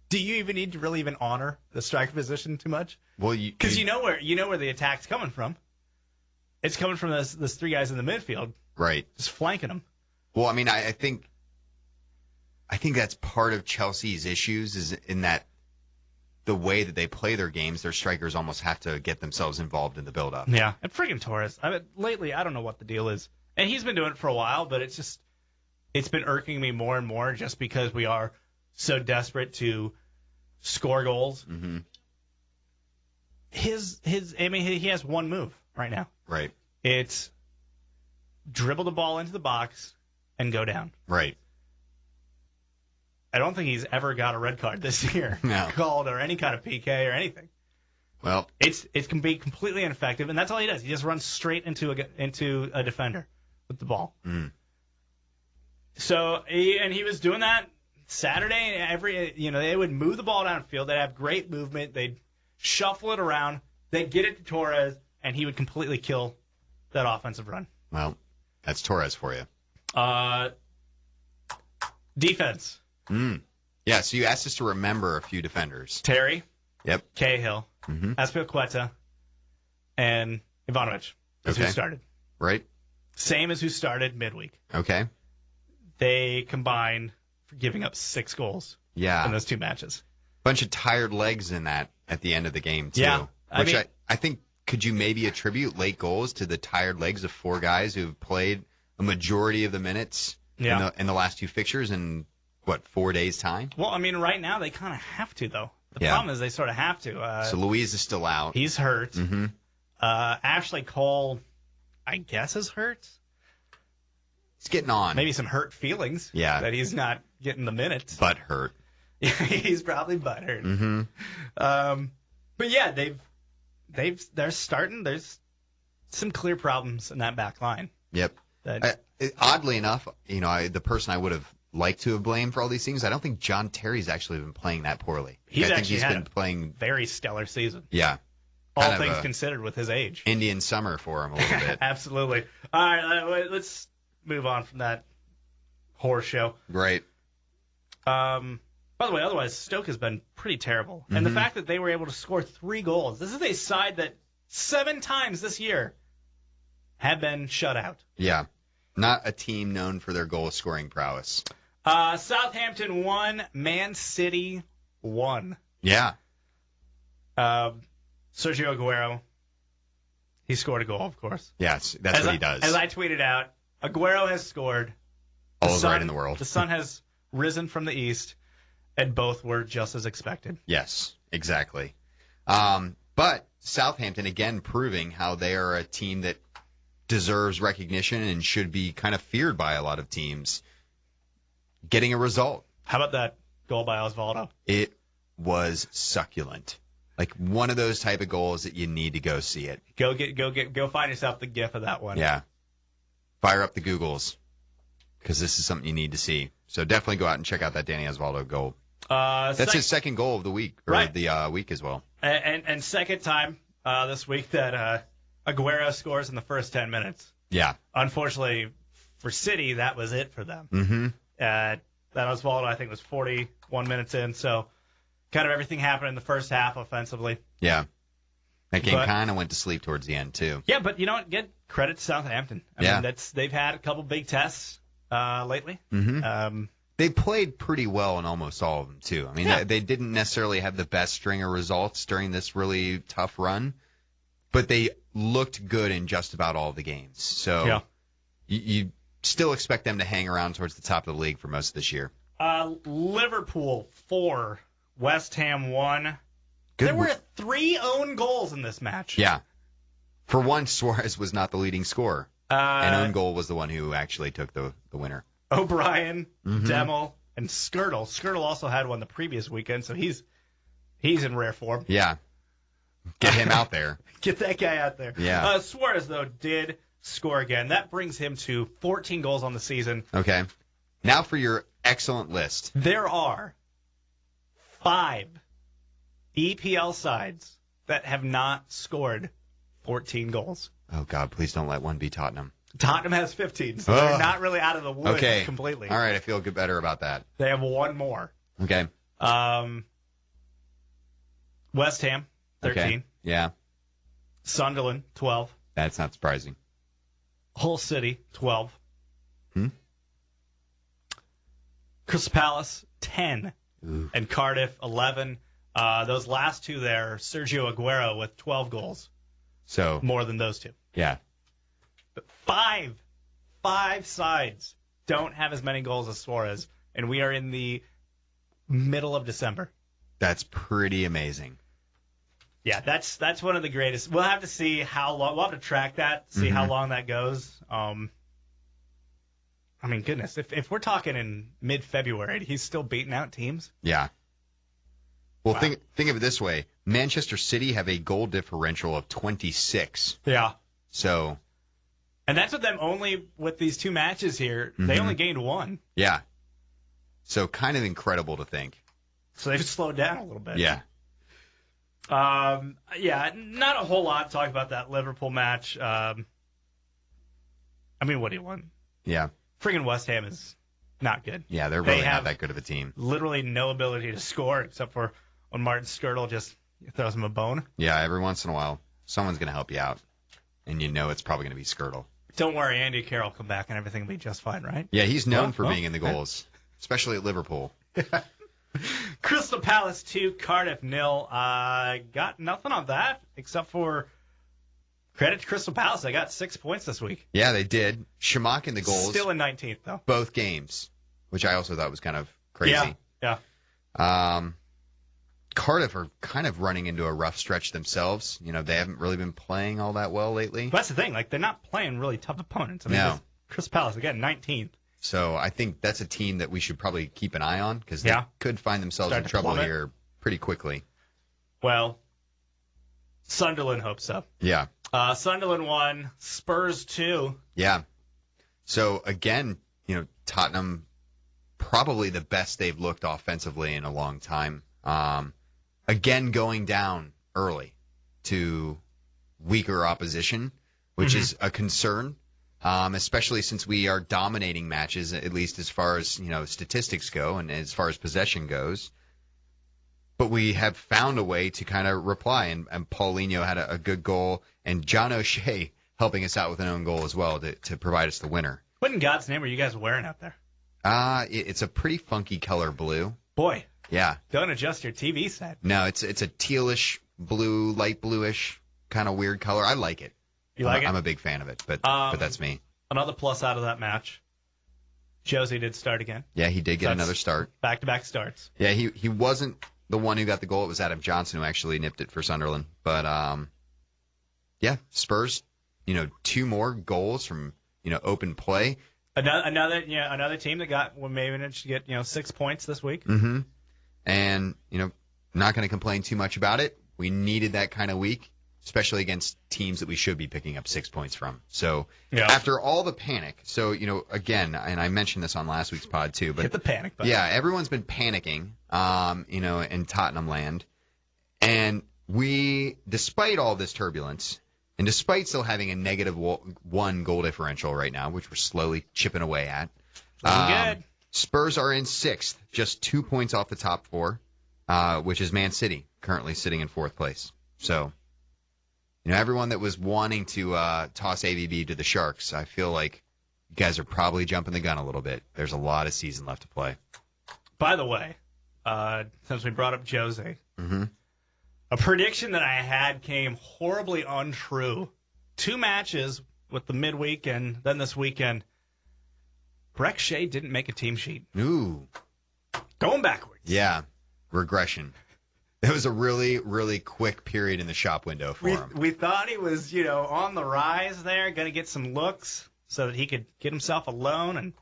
do you even need to really even honor the striker position too much? Well, because you know where the attack's coming from. It's coming from those three guys in the midfield, right, just flanking them. Well, I mean, I think that's part of Chelsea's issues is in that the way that they play their games, their strikers almost have to get themselves involved in the build-up. Yeah, and friggin' Torres. Lately, I don't know what the deal is, and he's been doing it for a while, but it's been irking me more and more just because we are so desperate to score goals. Mm-hmm. He has one move right now. Right. It's dribble the ball into the box and go down. Right. I don't think he's ever got a red card this year called or any kind of PK or anything. Well, it can be completely ineffective, and that's all he does. He just runs straight into a defender with the ball. Mm. So he was doing that Saturday. They would move the ball downfield. They'd have great movement. They'd shuffle it around. They'd get it to Torres, and he would completely kill that offensive run. Well, that's Torres for you. Defense. Yeah, so you asked us to remember a few defenders. Terry. Yep. Cahill. Mm-hmm. Azpilicueta. And Ivanovic. That's who started. Right. Same as who started midweek. Okay. They combined for giving up 6 goals in those 2 matches. Bunch of tired legs in that at the end of the game, too. Yeah. I think, could you maybe attribute late goals to the tired legs of 4 guys who've played a majority of the minutes in the last 2 fixtures in, 4 days' time? Well, I mean, right now they kind of have to, though. The problem is they sort of have to. So Luiz is still out. He's hurt. Mm-hmm. Ashley Cole, I guess, is hurt. He's getting on. Maybe some hurt feelings. Yeah. That he's not getting the minutes. Butt hurt. He's probably butt hurt. Mm-hmm. But yeah, they're starting. There's some clear problems in that back line. Yep. Oddly enough, the person I would have liked to have blamed for all these things, I don't think John Terry's actually been playing that poorly. He's been playing very stellar season. Yeah. All things considered with his age. Indian summer for him a little bit. Absolutely. All right, let's move on from that horror show. Right. By the way, otherwise, Stoke has been pretty terrible. And the fact that they were able to score 3 goals, this is a side that 7 times this year have been shut out. Yeah. Not a team known for their goal-scoring prowess. Southampton 1, Man City 1. Yeah. Sergio Aguero, he scored a goal, of course. Yes, that's what he does. As I tweeted out, Aguero has scored. All is right in the world. The sun has risen from the east, and both were just as expected. Yes, exactly. But Southampton, again, proving how they are a team that deserves recognition and should be kind of feared by a lot of teams. Getting a result. How about that goal by Osvaldo? It was succulent. Like one of those type of goals that you need to go see it. Go find yourself the gif of that one. Yeah. Fire up the Googles because this is something you need to see. So definitely go out and check out that Danny Osvaldo goal. That's his second goal of the week, or the week as well. And second time this week that Aguero scores in the first 10 minutes. Yeah. Unfortunately for City, that was it for them. Mm-hmm. That Osvaldo, I think, was 41 minutes in, so kind of everything happened in the first half offensively. Yeah. That game kind of went to sleep towards the end, too. Yeah, but you know what? Get credit to Southampton. I mean, they've had a couple big tests lately. Mm-hmm. They played pretty well in almost all of them, too. I mean, they didn't necessarily have the best string of results during this really tough run, but they looked good in just about all of the games. So you still expect them to hang around towards the top of the league for most of this year. Liverpool 4, West Ham 1. There were 3 own goals in this match. Yeah. For once, Suarez was not the leading scorer. An own goal was the one who actually took the winner. O'Brien, Demel, and Skirtle. Skirtle also had one the previous weekend, so he's in rare form. Yeah. Get him out there. Get that guy out there. Yeah. Suarez, though, did score again. That brings him to 14 goals on the season. Okay. Now for your excellent list. There are 5 EPL sides that have not scored 14 goals. Oh, God, please don't let one be Tottenham. Tottenham has 15, so they're not really out of the woods completely. All right, I feel better about that. They have one more. Okay. West Ham, 13. Okay. Yeah. Sunderland, 12. That's not surprising. Hull City, 12. Hmm? Crystal Palace, 10. Ooh. And Cardiff, 11. Those last two there, Sergio Aguero with 12 goals. So more than those two. Yeah. But five sides don't have as many goals as Suarez, and we are in the middle of December. That's pretty amazing. Yeah, that's one of the greatest. We'll have to see how long. We'll have to track that, see how long that goes. I mean, goodness, if we're talking in mid-February, he's still beating out teams. Yeah. Well, Wow. think of it this way: Manchester City have a goal differential of 26. Yeah. So. And that's with them only with these 2 matches here. They only gained 1. Yeah. So kind of incredible to think. So they've slowed down a little bit. Yeah. Yeah, not a whole lot to talk about that Liverpool match. I mean, what do you want? Yeah. Friggin' West Ham is not good. Yeah, they're They really have not that good of a team. Literally no ability to score except for when Martin Skirtle just throws him a bone. Yeah, every once in a while, someone's going to help you out. And you know it's probably going to be Skirtle. Don't worry, Andy Carroll will come back and everything will be just fine, right? Yeah, he's known for being in the goals, especially at Liverpool. Crystal Palace 2, Cardiff 0. Got nothing on that except for credit to Crystal Palace. They got 6 points this week. Yeah, they did. Shamak in the goals. Still in 19th, though. Both games, which I also thought was kind of crazy. Yeah. Cardiff are kind of running into a rough stretch themselves. You know, they haven't really been playing all that well lately. But that's the thing. Like, they're not playing really tough opponents. I mean, No. Crystal Palace, again, 19th. So I think that's a team that we should probably keep an eye on because they could find themselves Start in to trouble plummet. here pretty quickly. Well, Sunderland hopes so. Yeah. Sunderland 1, Spurs 2. Yeah. So, again, you know, Tottenham probably the best they've looked offensively in a long time. Again, going down early to weaker opposition, which is a concern, especially since we are dominating matches, at least as far as, you know, statistics go and as far as possession goes. But we have found a way to kind of reply, and Paulinho had a good goal, and John O'Shea helping us out with an own goal as well to provide us the winner. What in God's name are you guys wearing out there? It's a pretty funky color blue. Boy, Yeah. don't adjust your TV set. No, it's a tealish blue, light bluish kind of weird color. I like it. You like it? I'm a big fan of it, but that's me. Another plus out of that match. Josie did start again. Yeah, he did get another start. Back-to-back starts. Yeah, he wasn't the one who got the goal. It was Adam Johnson who actually nipped it for Sunderland. But, yeah, Spurs, you know, 2 more goals from, you know, open play. Another team that got maybe managed to get 6 points this week. Mm-hmm. And, you know, not going to complain too much about it. We needed that kind of week, especially against teams that we should be picking up 6 points from. So after all the panic, so, you know, again, and I mentioned this on last week's pod too, but hit the panic button. Yeah, everyone's been panicking, you know, in Tottenham land. And we, despite all this turbulence, and despite still having a negative 1 goal differential right now, which we're slowly chipping away at, good. Spurs are in 6th, just 2 points off the top 4, which is Man City, currently sitting in 4th place. So, you know, everyone that was wanting to toss AVB to the Sharks, I feel like you guys are probably jumping the gun a little bit. There's a lot of season left to play. By the way, since we brought up Jose, a prediction that I had came horribly untrue. 2 matches with the midweek and then this weekend. Breck Shea didn't make a team sheet. Ooh. Going backwards. Yeah. Regression. It was a really, really quick period in the shop window for him. We thought he was, on the rise there, going to get some looks so that he could get himself a loan. And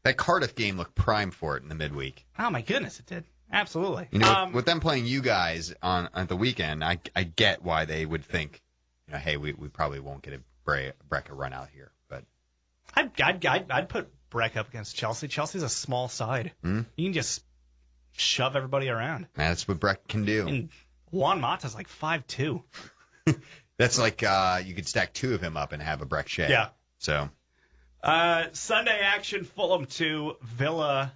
that Cardiff game looked prime for it in the midweek. Oh, my goodness, it did. Absolutely. You know, with them playing you guys on the weekend, I get why they would think, hey, we probably won't get Breck a run out here. But I'd put Breck up against Chelsea. Chelsea's a small side. Mm. You can just shove everybody around. That's what Breck can do. And Juan Mata's like 5'2". That's like you could stack two of him up and have a Breck Shea. Yeah. So. Sunday action, Fulham 2, Villa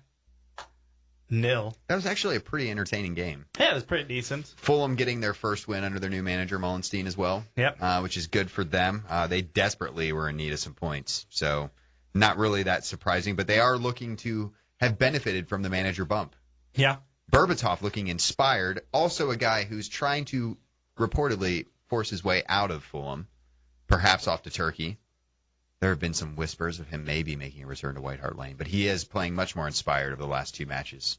0. That was actually a pretty entertaining game. Yeah, it was pretty decent. Fulham getting their first win under their new manager, Mullenstein, as well. Yep. Which is good for them. They desperately were in need of some points. So not really that surprising, but they are looking to have benefited from the manager bump. Yeah. Berbatov looking inspired. Also a guy who's trying to reportedly force his way out of Fulham, perhaps off to Turkey. There have been some whispers of him maybe making a return to White Hart Lane, but he is playing much more inspired over the last two matches.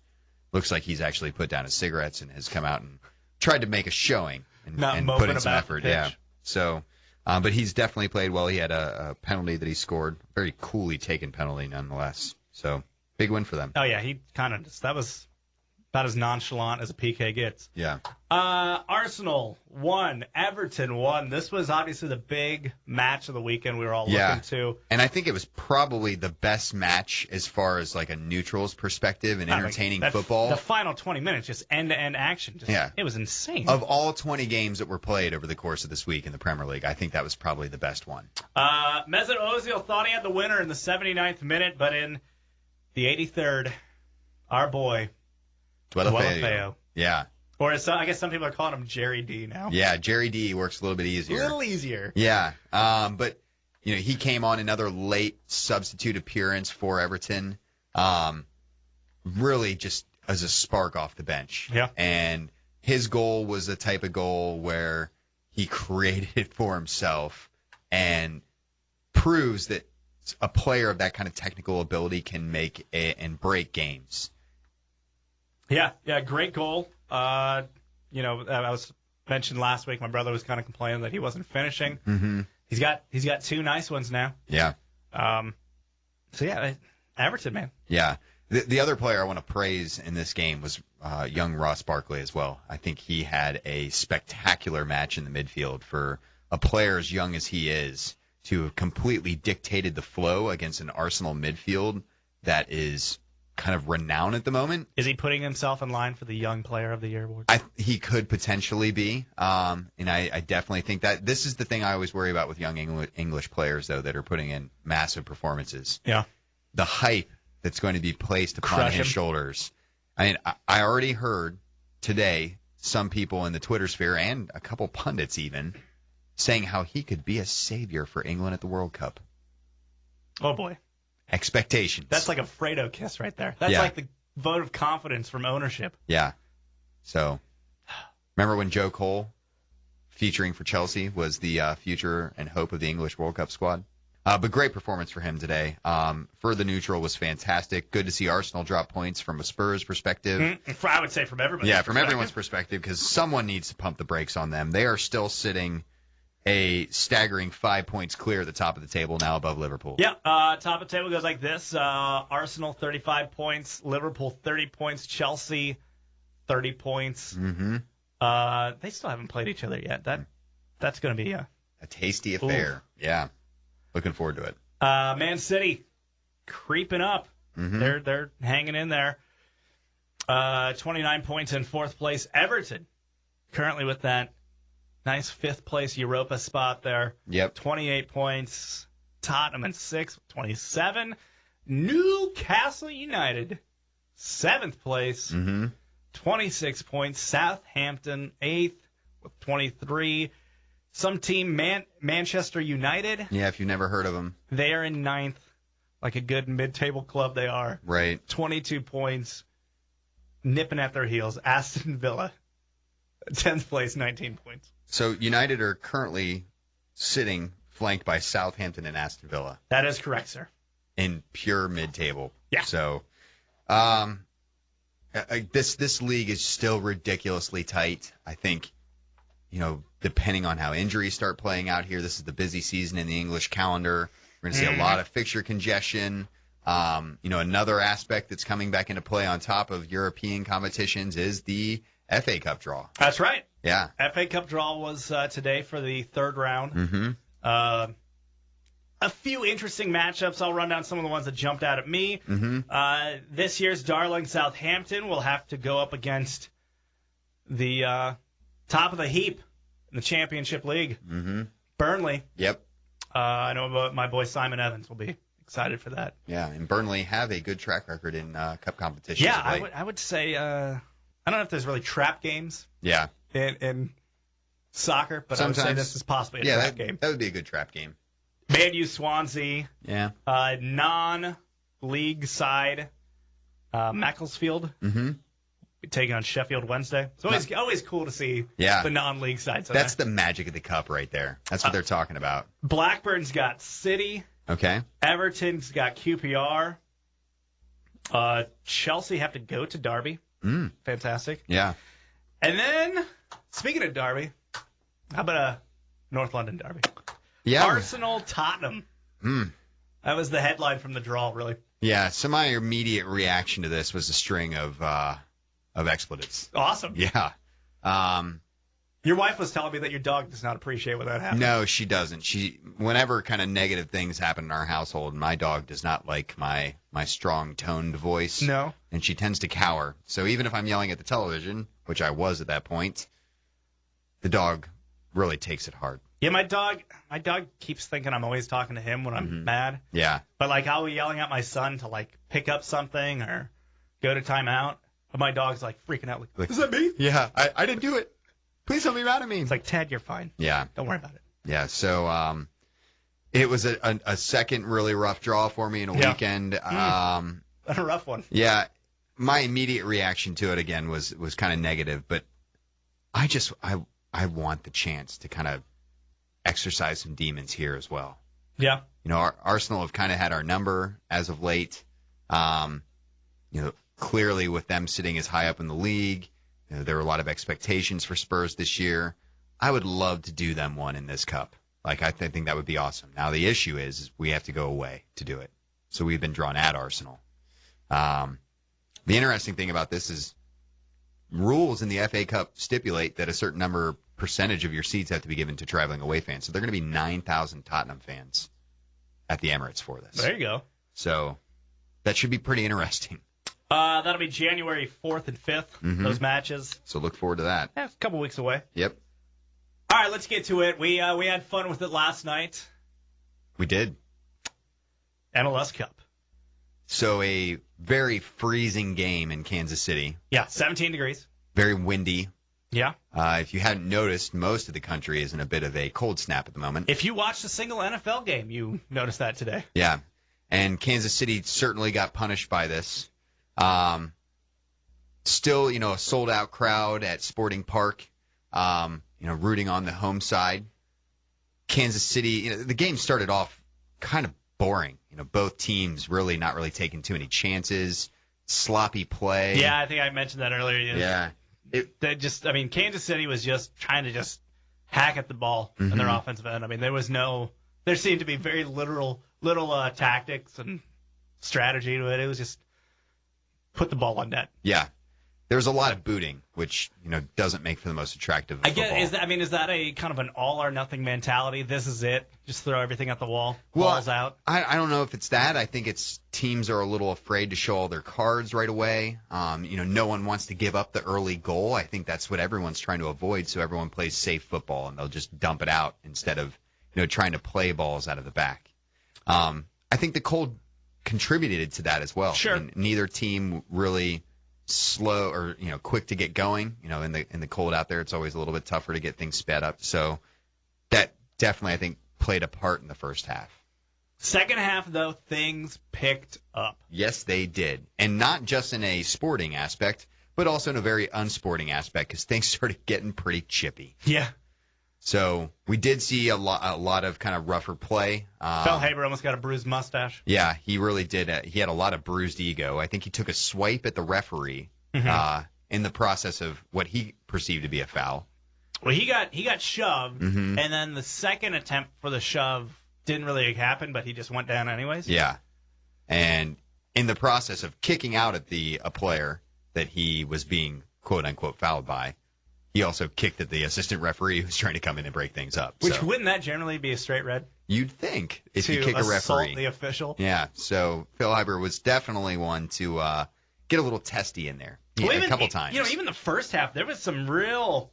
Looks like he's actually put down his cigarettes and has come out and tried to make a showing and put in some effort. Yeah. So, but he's definitely played well. He had a penalty that he scored, very coolly taken penalty nonetheless. So, big win for them. Oh yeah, that was about as nonchalant as a PK gets. Yeah. Arsenal won. Everton won. This was obviously the big match of the weekend we were all looking to. And I think it was probably the best match as far as like a neutral's perspective and entertaining football. The final 20 minutes, just end-to-end action. It was insane. Of all 20 games that were played over the course of this week in the Premier League, I think that was probably the best one. Mesut Ozil thought he had the winner in the 79th minute, but in the 83rd, our boy, Tuelefeo. Yeah. Or I guess some people are calling him Jerry D now. Yeah, Jerry D works a little bit easier. A little easier. Yeah. But, he came on another late substitute appearance for Everton. Really just as a spark off the bench. Yeah. And his goal was the type of goal where he created it for himself and proves that a player of that kind of technical ability can make and break games. Yeah, great goal. I was mentioned last week. My brother was kind of complaining that he wasn't finishing. Mm-hmm. He's got two nice ones now. Yeah. Everton, man. Yeah. The other player I want to praise in this game was young Ross Barkley as well. I think he had a spectacular match in the midfield for a player as young as he is to have completely dictated the flow against an Arsenal midfield that is kind of renowned at the moment. Is he putting himself in line for the Young Player of the Year award? He could potentially be, and I definitely think that this is the thing I always worry about with young English players, though, that are putting in massive performances. Yeah. The hype that's going to be placed upon his shoulders. I mean, I already heard today some people in the Twitter sphere and a couple pundits even saying how he could be a savior for England at the World Cup. Oh, boy. Expectations. That's like a Fredo kiss right there. That's like the vote of confidence from ownership. Yeah. So, remember when Joe Cole, featuring for Chelsea, was the future and hope of the English World Cup squad? But great performance for him today. For the neutral was fantastic. Good to see Arsenal drop points from a Spurs perspective. I would say from everybody's perspective. Yeah, from everyone's perspective, because someone needs to pump the brakes on them. They are still sitting a staggering 5 points clear at the top of the table now above Liverpool. Yeah, top of the table goes like this. Arsenal, 35 points. Liverpool, 30 points. Chelsea, 30 points. Mm-hmm. They still haven't played each other yet. That's going to be a tasty affair. Ooh. Yeah. Looking forward to it. Man City, creeping up. Mm-hmm. They're hanging in there. 29 points in fourth place. Everton, currently with that nice fifth place Europa spot there. Yep. 28 points. Tottenham in sixth, 27. Newcastle United, seventh place. Mm-hmm. 26 points. Southampton, eighth with 23. Some team, Manchester United. Yeah, if you've never heard of them. They are in ninth, like a good mid-table club they are. Right. 22 points, nipping at their heels. Aston Villa, 10th place, 19 points. So United are currently sitting flanked by Southampton and Aston Villa. That is correct, sir. In pure mid-table. Yeah. So this league is still ridiculously tight. I think, depending on how injuries start playing out here, this is the busy season in the English calendar. We're going to see a lot of fixture congestion. Another aspect that's coming back into play on top of European competitions is the FA Cup draw. That's right. Yeah. FA Cup draw was today for the third round. Mm-hmm. a few interesting matchups. I'll run down some of the ones that jumped out at me. Mm-hmm. This year's darling Southampton will have to go up against the top of the heap in the Championship League. Mm-hmm. Burnley. Yep. I know my boy Simon Evans will be excited for that. Yeah, and Burnley have a good track record in cup competitions. Yeah, I would say I don't know if there's really trap games. Yeah. In soccer, but Sometimes, I would say this is possibly a trap game. That would be a good trap game. Man U Swansea. Yeah. Non-league side, Macclesfield. Mm-hmm. Taking on Sheffield Wednesday. It's always cool to see the non-league side. That's the magic of the cup right there. That's what they're talking about. Blackburn's got City. Okay. Everton's got QPR. Chelsea have to go to Derby. Fantastic. Yeah. And then, speaking of Derby, how about a North London Derby? Yeah. Arsenal-Tottenham. That was the headline from the draw, really. Yeah, so my immediate reaction to this was a string of expletives. Awesome. Yeah. Your wife was telling me that your dog does not appreciate when that happens. No, she doesn't. Whenever kind of negative things happen in our household, my dog does not like my strong toned voice. No. And she tends to cower. So even if I'm yelling at the television, which I was at that point, the dog really takes it hard. Yeah, my dog keeps thinking I'm always talking to him when I'm mad. Yeah. But like I'll be yelling at my son to like pick up something or go to timeout. But my dog's like freaking out like, is that me? Yeah, I didn't do it. Please don't be mad at me. It's like, Ted, you're fine. Yeah. Don't worry about it. Yeah, so it was a second really rough draw for me in a weekend. A rough one. Yeah, my immediate reaction to it, again, was kind of negative, but I want the chance to kind of exercise some demons here as well. Yeah. You know, our Arsenal have kind of had our number as of late. Clearly with them sitting as high up in the league, there were a lot of expectations for Spurs this year. I would love to do them one in this cup. Like, I think that would be awesome. Now, the issue is we have to go away to do it. So we've been drawn at Arsenal. The interesting thing about this is rules in the FA Cup stipulate that a certain percentage of your seats have to be given to traveling away fans. So there are going to be 9,000 Tottenham fans at the Emirates for this. There you go. So that should be pretty interesting. That'll be January 4th and 5th, those matches. So look forward to that. Yeah, a couple weeks away. Yep. All right, let's get to it. We had fun with it last night. We did. MLS Cup. So a very freezing game in Kansas City. Yeah, 17 degrees. Very windy. Yeah. If you hadn't noticed, most of the country is in a bit of a cold snap at the moment. If you watched a single NFL game, you noticed that today. Yeah. And Kansas City certainly got punished by this. Still, a sold-out crowd at Sporting Park, rooting on the home side. Kansas City, the game started off kind of boring. Both teams really not really taking too many chances, sloppy play. Yeah, I think I mentioned that earlier. Yeah. Kansas City was just trying to just hack at the ball in their offensive end. I mean, there seemed to be very little tactics and strategy to it. It was just put the ball on net. Yeah. There's a lot of booting, which, doesn't make for the most attractive football. Is that a kind of an all or nothing mentality? This is it. Just throw everything at the wall. Balls out. I don't know if it's that. I think it's teams are a little afraid to show all their cards right away. No one wants to give up the early goal. I think that's what everyone's trying to avoid, so everyone plays safe football, and they'll just dump it out instead of, trying to play balls out of the back. I think the cold contributed to that as well. Sure. I mean, neither team really slow or quick to get going. In the cold out there, it's always a little bit tougher to get things sped up. So that definitely, I think, played a part in the first half. Second half, though, things picked up. Yes, they did, and not just in a sporting aspect, but also in a very unsporting aspect because things started getting pretty chippy. Yeah. So we did see a lot of kind of rougher play. Phil Haber almost got a bruised mustache. Yeah, he really did. He had a lot of bruised ego. I think he took a swipe at the referee in the process of what he perceived to be a foul. Well, he got shoved, and then the second attempt for the shove didn't really happen, but he just went down anyways. Yeah, and in the process of kicking out at a player that he was being quote unquote fouled by, he he also kicked at the assistant referee who was trying to come in and break things up. Which so, wouldn't that generally be a straight red? You'd think if to you kick a assault referee. the official. Yeah, so Phil Heiber was definitely one to get a little testy in there a couple times. Even the first half, there was some real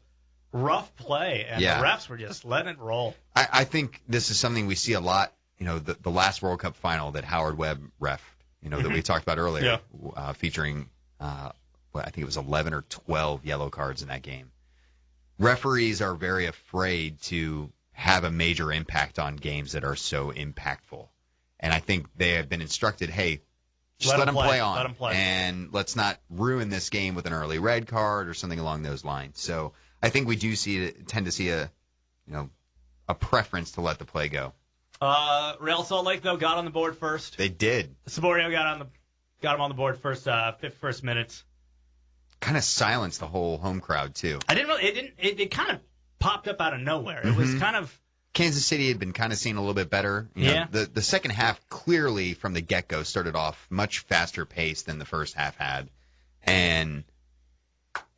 rough play, and the refs were just letting it roll. I think this is something we see a lot. The last World Cup final that Howard Webb ref, that we talked about earlier, featuring, I think it was 11 or 12 yellow cards in that game. Referees are very afraid to have a major impact on games that are so impactful. And I think they have been instructed, hey, just let them play on. Let them play. And let's not ruin this game with an early red card or something along those lines. So I think we do tend to see a preference to let the play go. Real Salt Lake, though, got on the board first. They did. Saborio got him on the board first minutes. Kind of silenced the whole home crowd, too. It kind of popped up out of nowhere. It was kind of... Kansas City had been kind of seen a little bit better. The second half clearly from the get-go started off much faster pace than the first half had. And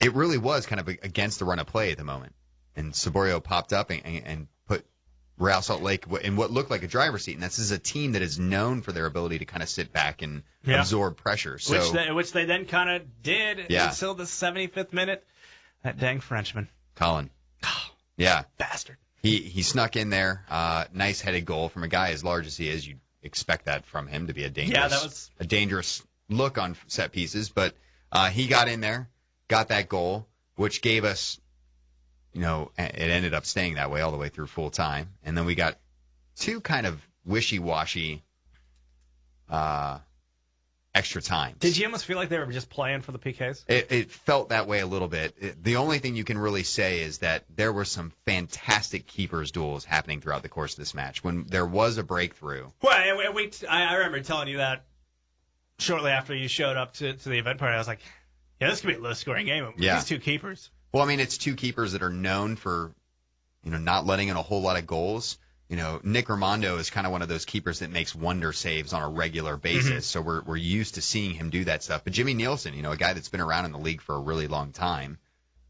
it really was kind of against the run of play at the moment. And Saborio popped up and put Real Salt Lake in what looked like a driver's seat. And this is a team that is known for their ability to kind of sit back and absorb pressure. So, which they then kind of did until the 75th minute. That dang Frenchman. Colin. Oh, yeah. Bastard. He snuck in there. Nice headed goal from a guy as large as he is. You'd expect that from him to be a dangerous look on set pieces. But he got in there, got that goal, which gave us, it ended up staying that way all the way through full time. And then we got two kind of wishy-washy extra times. Did you almost feel like they were just playing for the PKs? It felt that way a little bit. The only thing you can really say is that there were some fantastic keepers duels happening throughout the course of this match. When there was a breakthrough. Well, I remember telling you that shortly after you showed up to the event party. I was like, this could be a low-scoring game with these two keepers. Well, I mean, it's two keepers that are known for, not letting in a whole lot of goals. Nick Raimondo is kind of one of those keepers that makes wonder saves on a regular basis. So we're used to seeing him do that stuff. But Jimmy Nielsen, a guy that's been around in the league for a really long time,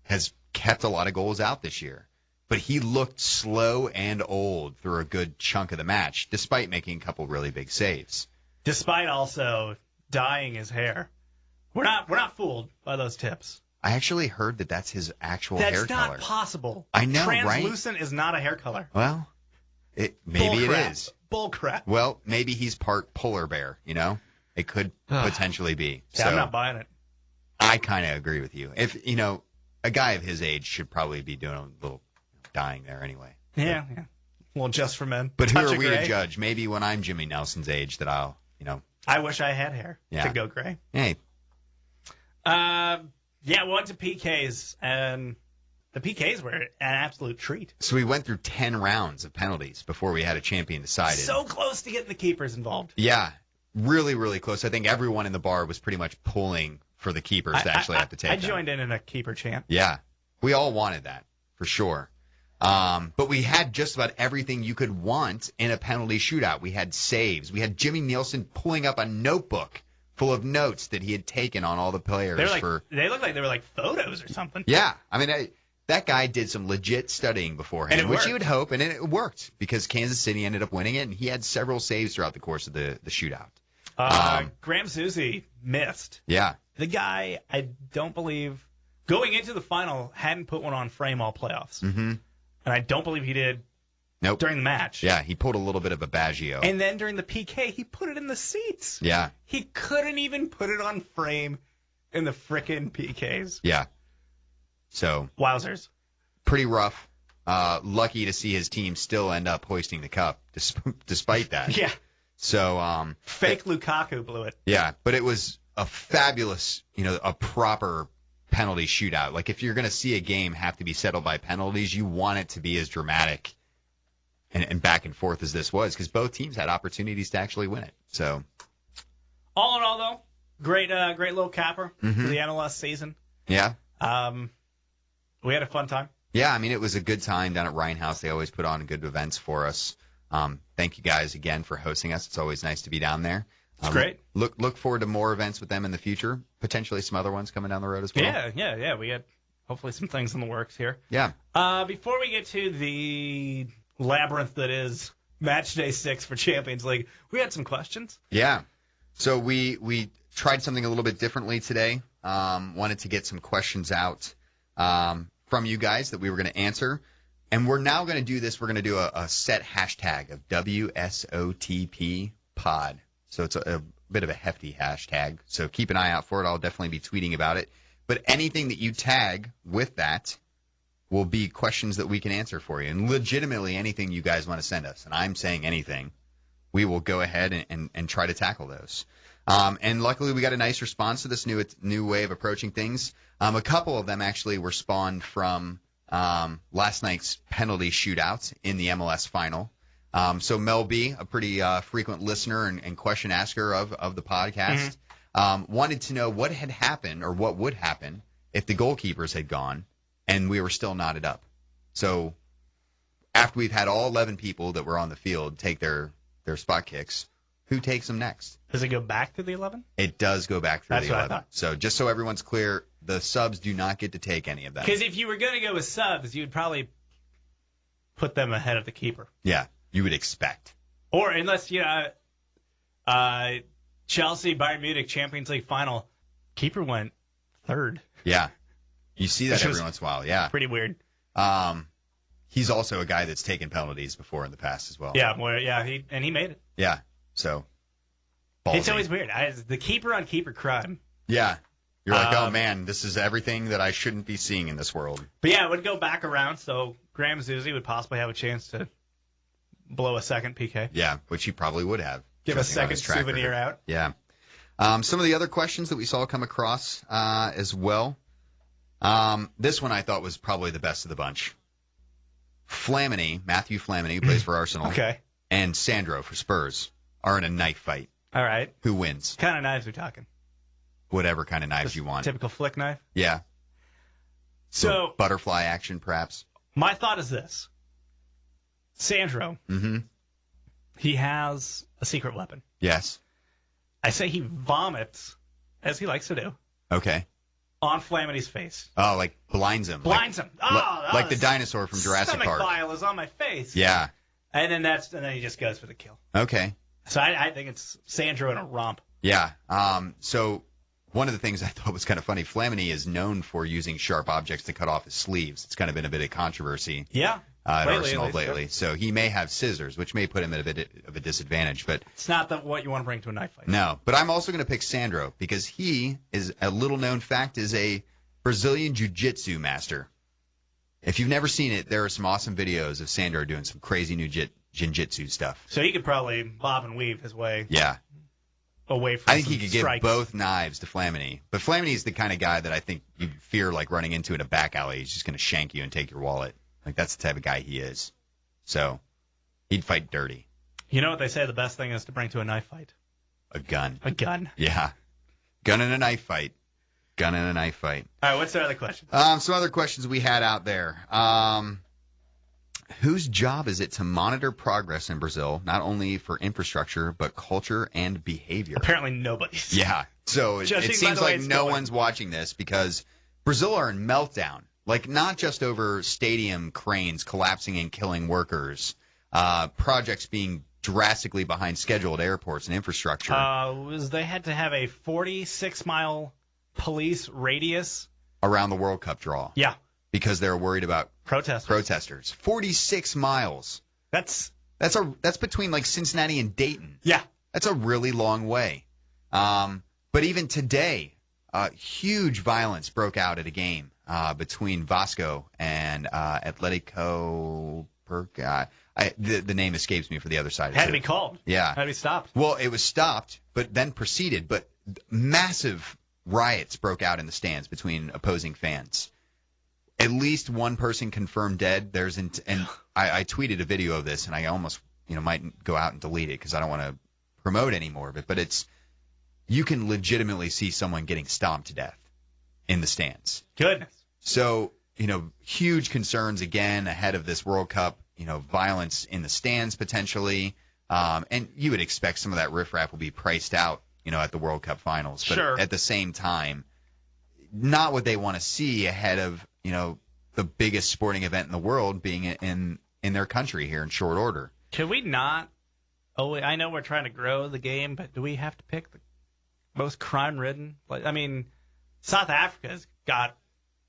has kept a lot of goals out this year. But he looked slow and old through a good chunk of the match, despite making a couple really big saves. Despite also dyeing his hair. We're not fooled by those tips. I actually heard that that's his actual hair color. That's not possible. I know, Translucent is not a hair color. Well... Maybe it is. Bull crap. Well, maybe he's part polar bear, It could potentially be. Yeah, so, I'm not buying it. I kind of agree with you. If, a guy of his age should probably be doing a little dyeing there anyway. Yeah. A little just for men. But who are we to judge? Maybe when I'm Jimmy Nelson's age that I'll, I wish I had hair to go gray. Hey. We went to PKs, and... The PKs were an absolute treat. So we went through 10 rounds of penalties before we had a champion decided. So close to getting the keepers involved. Yeah, really, really close. I think everyone in the bar was pretty much pulling for the keepers to actually have to take them. I joined in a keeper chant. Yeah, we all wanted that, for sure. But we had just about everything you could want in a penalty shootout. We had saves. We had Jimmy Nielsen pulling up a notebook full of notes that he had taken on all the players. They looked like they were like photos or something. Yeah, I mean... That guy did some legit studying beforehand, which you would hope, and it worked because Kansas City ended up winning it, and he had several saves throughout the course of the shootout. Graham Zusi missed. Yeah. The guy, I don't believe, going into the final, hadn't put one on frame all playoffs. Mm-hmm. And I don't believe he did during the match. Yeah, he pulled a little bit of a Baggio. And then during the PK, he put it in the seats. Yeah. He couldn't even put it on frame in the frickin' PKs. Yeah. So wowzers, pretty rough. Lucky to see his team still end up hoisting the cup, despite that. Yeah. So fake Lukaku blew it. Yeah, but it was a fabulous, a proper penalty shootout. Like if you're going to see a game have to be settled by penalties, you want it to be as dramatic and back and forth as this was, because both teams had opportunities to actually win it. So all in all, though, great little capper for the MLS season. Yeah. We had a fun time. Yeah, I mean, it was a good time down at Ryan House. They always put on good events for us. Thank you guys again for hosting us. It's always nice to be down there. It's great. Look forward to more events with them in the future. Potentially some other ones coming down the road as well. Yeah. We had hopefully some things in the works here. Yeah. Before we get to the labyrinth that is Match Day 6 for Champions League, we had some questions. Yeah. So we tried something a little bit differently today. Wanted to get some questions out from you guys that we were going to answer. And we're now going to do this. We're going to do a set hashtag of WSOTP pod. So it's a bit of a hefty hashtag. So keep an eye out for it. I'll definitely be tweeting about it. But anything that you tag with that will be questions that we can answer for you. And legitimately anything you guys want to send us, and I'm saying anything, we will go ahead and try to tackle those. And luckily we got a nice response to this new way of approaching things. A couple of them actually were spawned from last night's penalty shootout in the MLS Final. So Mel B, a pretty frequent listener and question asker of the podcast, wanted to know what had happened or what would happen if the goalkeepers had gone and we were still knotted up. So after we've had all 11 people that were on the field take their spot kicks, who takes them next? Does it go back to the 11? It does go back through That's the what 11. I thought. So just so everyone's clear, the subs do not get to take any of that. Because if you were going to go with subs, you would probably put them ahead of the keeper. Yeah, you would expect. Or unless, Chelsea, Bayern Munich, Champions League final, keeper went third. Yeah, you see that Which every was once in a while, yeah. Pretty weird. He's also a guy that's taken penalties before in the past as well. Yeah, he made it. Yeah, so ballsy. It's always weird. The keeper-on-keeper crime. Yeah. You're like, oh, man, this is everything that I shouldn't be seeing in this world. But, yeah, it would go back around, so Graham Zusi would possibly have a chance to blow a second PK. Yeah, which he probably would have. Give a second souvenir out. Yeah. Some of the other questions that we saw come across as well. This one I thought was probably the best of the bunch. Matthew Flamini, who plays for Arsenal, okay, and Sandro for Spurs are in a knife fight. All right. Who wins? What kind of knives are we talking? Whatever kind of knives Just you want. Typical flick knife? Yeah. So butterfly action, perhaps. My thought is this. Sandro, he has a secret weapon. Yes. I say he vomits, as he likes to do, okay, on Flamini's face. Oh, like blinds him. Him. Oh, like the dinosaur from Jurassic stomach Park. Stomach bile is on my face. Yeah. And then he just goes for the kill. Okay. So I think it's Sandro in a romp. Yeah. So one of the things I thought was kind of funny, Flamini is known for using sharp objects to cut off his sleeves. It's kind of been a bit of controversy. Yeah. At Arsenal lately. So he may have scissors, which may put him at a bit of a disadvantage. But it's not what you want to bring to a knife fight. No. But I'm also going to pick Sandro because he is, a little known fact, is a Brazilian jiu-jitsu master. If you've never seen it, there are some awesome videos of Sandro doing some crazy new jiu-jitsu stuff. So he could probably bob and weave his way away from I think he could strikes. give both knives to Flamini. But Flamini is the kind of guy that I think you fear like running into in a back alley. He's just going to shank you and take your wallet. Like, that's the type of guy he is. So, he'd fight dirty. You know what they say the best thing is to bring to a knife fight? A gun. A gun. Yeah. Gun in a knife fight. Gun in a knife fight. All right, what's the other question? Some other questions we had out there. Whose job is it to monitor progress in Brazil, not only for infrastructure, but culture and behavior? Apparently nobody's. Yeah. So, it seems like no one's watching this because Brazil are in meltdown. Like, not just over stadium cranes collapsing and killing workers, projects being drastically behind schedule at airports and infrastructure. They had to have a 46-mile police radius around the World Cup draw. Yeah. Because they're worried about protesters. 46 miles. That's between, like, Cincinnati and Dayton. Yeah. That's a really long way. But even today, huge violence broke out at a game. Between Vasco and Atletico. The name escapes me for the other side. Had to be called. Yeah. Had to be stopped. Well, it was stopped, but then proceeded. But massive riots broke out in the stands between opposing fans. At least one person confirmed dead. I tweeted a video of this, and I almost might go out and delete it because I don't want to promote any more of it. But you can legitimately see someone getting stomped to death in the stands. Goodness. So, huge concerns again ahead of this World Cup, violence in the stands potentially. And you would expect some of that riffraff will be priced out, at the World Cup finals. But sure. At the same time, not what they want to see ahead of the biggest sporting event in the world being in their country here in short order. Can we not? Oh, I know we're trying to grow the game, but do we have to pick the most crime-ridden? South Africa's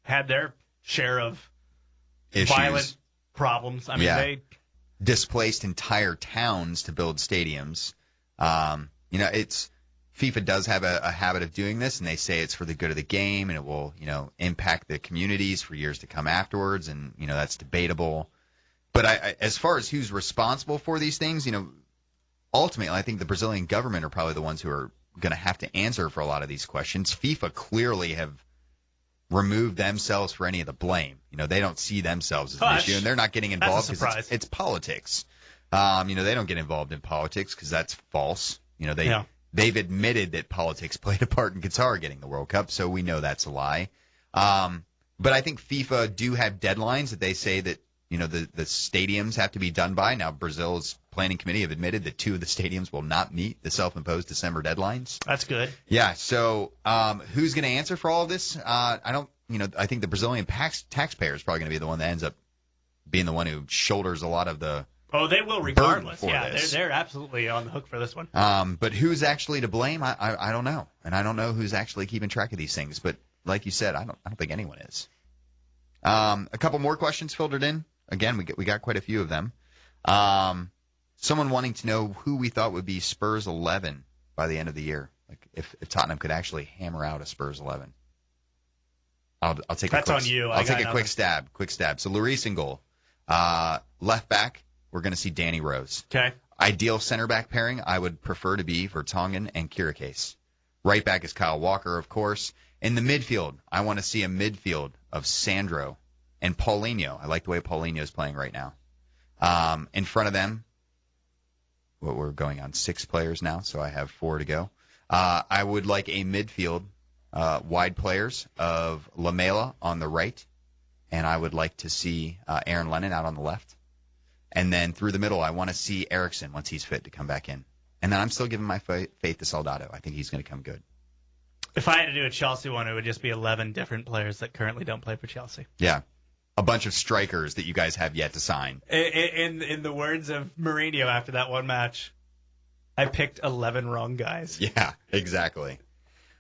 had their share of Issues. Violent problems. They displaced entire towns to build stadiums. FIFA does have a habit of doing this, and they say it's for the good of the game, and it will, impact the communities for years to come afterwards, and, that's debatable. But as far as who's responsible for these things, ultimately, I think the Brazilian government are probably the ones who are going to have to answer for a lot of these questions. FIFA clearly have removed themselves for any of the blame. They don't see themselves as an issue, and they're not getting involved because it's politics. They don't get involved in politics because that's false. They've admitted that politics played a part in Qatar getting the World Cup, so we know that's a lie. But I think FIFA do have deadlines that they say that, the stadiums have to be done by. Now, Brazil's planning committee have admitted that 2 of the stadiums will not meet the self-imposed December deadlines. That's good. Yeah, so who's going to answer for all of this? I think the Brazilian taxpayer is probably going to be the one that ends up being the one who shoulders a lot of the they will regardless. Yeah, this. They're absolutely on the hook for this one. But who's actually to blame? I don't know, and I don't know who's actually keeping track of these things. But like you said, I don't think anyone is. A couple more questions filtered in. Again, we got quite a few of them. Someone wanting to know who we thought would be Spurs 11 by the end of the year. Like if Tottenham could actually hammer out a Spurs 11. I'll take That's a quick, on you. I'll take a quick stab. So Lloris in goal. Left back, we're going to see Danny Rose. Okay. Ideal center back pairing, I would prefer to be Vertonghen and Kierakes. Right back is Kyle Walker, of course. In the midfield, I want to see a midfield of Sandro and Paulinho. I like the way Paulinho is playing right now. In front of them, we're going on 6 players now, so I have 4 to go. I would like a midfield, wide players of Lamela on the right, and I would like to see Aaron Lennon out on the left. And then through the middle, I want to see Eriksson once he's fit to come back in. And then I'm still giving my faith to Soldado. I think he's going to come good. If I had to do a Chelsea one, it would just be 11 different players that currently don't play for Chelsea. Yeah. A bunch of strikers that you guys have yet to sign. In the words of Mourinho after that one match, I picked 11 wrong guys. Yeah, exactly.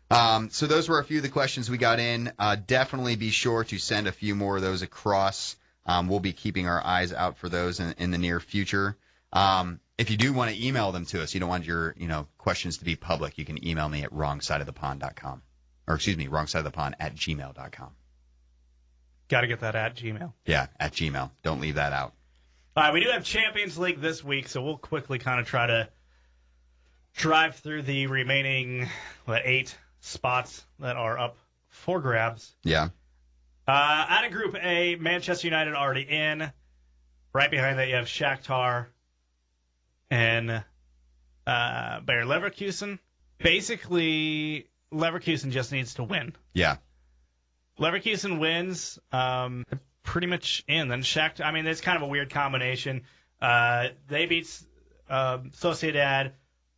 So those were a few of the questions we got in. Definitely be sure to send a few more of those across. We'll be keeping our eyes out for those in the near future. If you do want to email them to us, you don't want your questions to be public, you can email me at wrongsideofthepond.com. Or excuse me, wrongsideofthepond@gmail.com. Got to get that at Gmail. Yeah, at Gmail. Don't leave that out. All right, we do have Champions League this week, so we'll quickly kind of try to drive through the remaining 8 spots that are up for grabs. Yeah. Out of Group A, Manchester United already in. Right behind that, you have Shakhtar and Bayer Leverkusen. Basically, Leverkusen just needs to win. Yeah. Leverkusen wins, pretty much in. Then Shakhtar, it's kind of a weird combination. They beat Sociedad,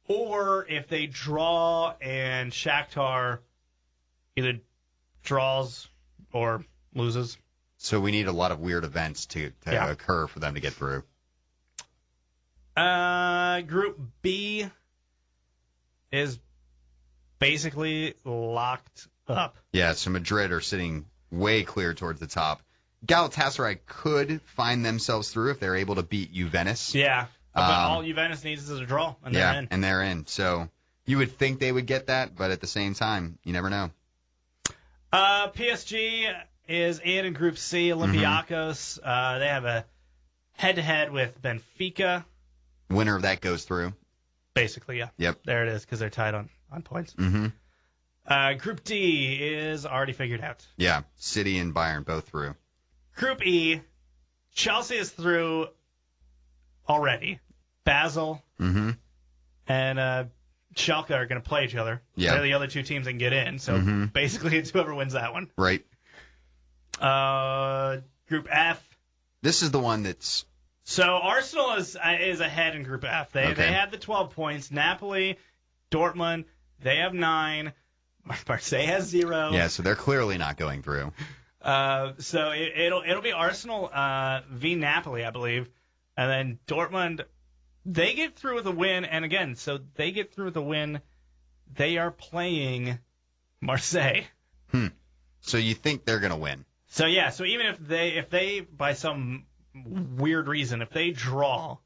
or if they draw and Shakhtar either draws or loses. So we need a lot of weird events to occur for them to get through. Group B is basically locked up. Yeah, so Madrid are sitting way clear towards the top. Galatasaray could find themselves through if they're able to beat Juventus. Yeah, but all Juventus needs is a draw, and they're in. And they're in. So you would think they would get that, but at the same time, you never know. PSG is in Group C. Olympiacos, they have a head-to-head with Benfica. Winner of that goes through. Basically, yeah. Yep. There it is, because they're tied on points. Mm-hmm. Group D is already figured out. Yeah, City and Bayern both through. Group E, Chelsea is through already. Basel and Schalke are going to play each other. Yeah. They're the other 2 teams that can get in, so basically it's whoever wins that one. Right. Group F. This is the one that's... So Arsenal is ahead in Group F. They have the 12 points. Napoli, Dortmund, they have 9. Marseille has 0. Yeah, so they're clearly not going through. So it'll be Arsenal v Napoli, I believe, and then Dortmund. They get through with a win, and again, so they get through with a win. They are playing Marseille. So you think they're gonna win? So yeah, so even if they by some weird reason, if they draw,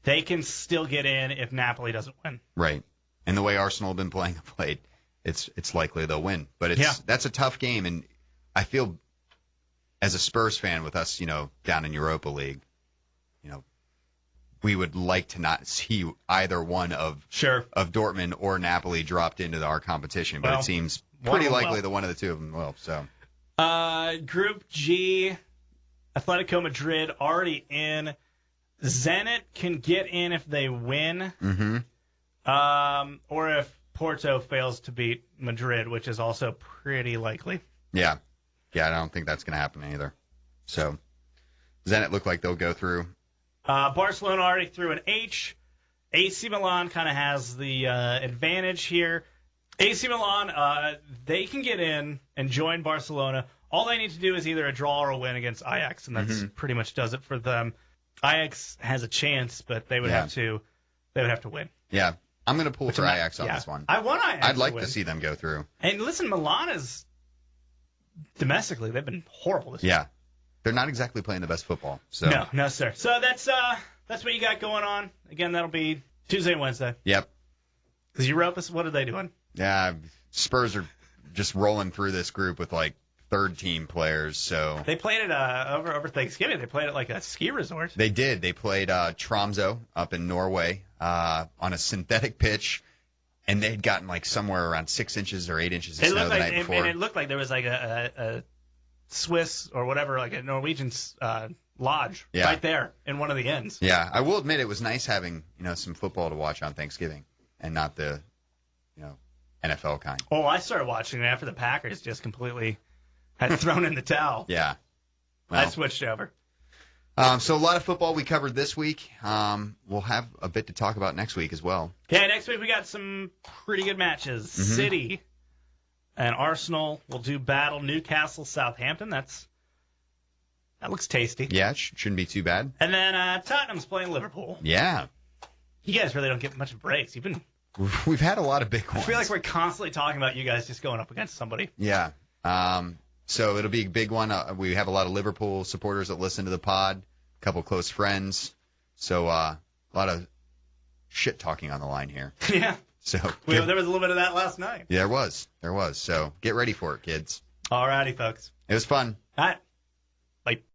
they can still get in if Napoli doesn't win. Right. And the way Arsenal have been playing of late, it's likely they'll win. But that's a tough game, and I feel as a Spurs fan with us, down in Europa League, we would like to not see either one of Dortmund or Napoli dropped into our competition, but it seems pretty likely that one of the two of them will. So, Group G, Atletico Madrid already in. Zenit can get in if they win, or if Porto fails to beat Madrid, which is also pretty likely. Yeah, I don't think that's going to happen either. So, Zenit look like they'll go through. Barcelona already through an H. AC Milan kind of has the advantage here. AC Milan, they can get in and join Barcelona. All they need to do is either a draw or a win against Ajax, and that's pretty much does it for them. Ajax has a chance, but they would have to win. Yeah, I'm going to pull for Ajax on this one. I want Ajax. I'd like to see them go through. And listen, Milan is domestically they've been horrible this year. Yeah. They're not exactly playing the best football. So. No, sir. So that's what you got going on. Again, that'll be Tuesday and Wednesday. Yep. Because Europa, what are they doing? Yeah, Spurs are just rolling through this group with like third-team players. So they played it over Thanksgiving. They played it like a ski resort. They did. They played Tromsø up in Norway on a synthetic pitch, and they'd gotten like somewhere around 6 inches or 8 inches of snow the night before. And it looked like there was like a Swiss or whatever, like a Norwegian lodge right there in one of the ends. Yeah, I will admit it was nice having some football to watch on Thanksgiving and not the NFL kind. Oh, I started watching it after the Packers just completely had thrown in the towel. Yeah, well, I switched over. So a lot of football we covered this week. We'll have a bit to talk about next week as well. Yeah, next week we got some pretty good matches. City and Arsenal will do battle. Newcastle, Southampton. That looks tasty. Yeah, it shouldn't be too bad. And then Tottenham's playing Liverpool. Yeah. You guys really don't get much breaks. We've had a lot of big ones. I feel like we're constantly talking about you guys just going up against somebody. Yeah. So it'll be a big one. We have a lot of Liverpool supporters that listen to the pod, a couple close friends. So a lot of shit talking on the line here. Yeah. So there was a little bit of that last night. Yeah, there was. So get ready for it, kids. All righty, folks. It was fun. All right.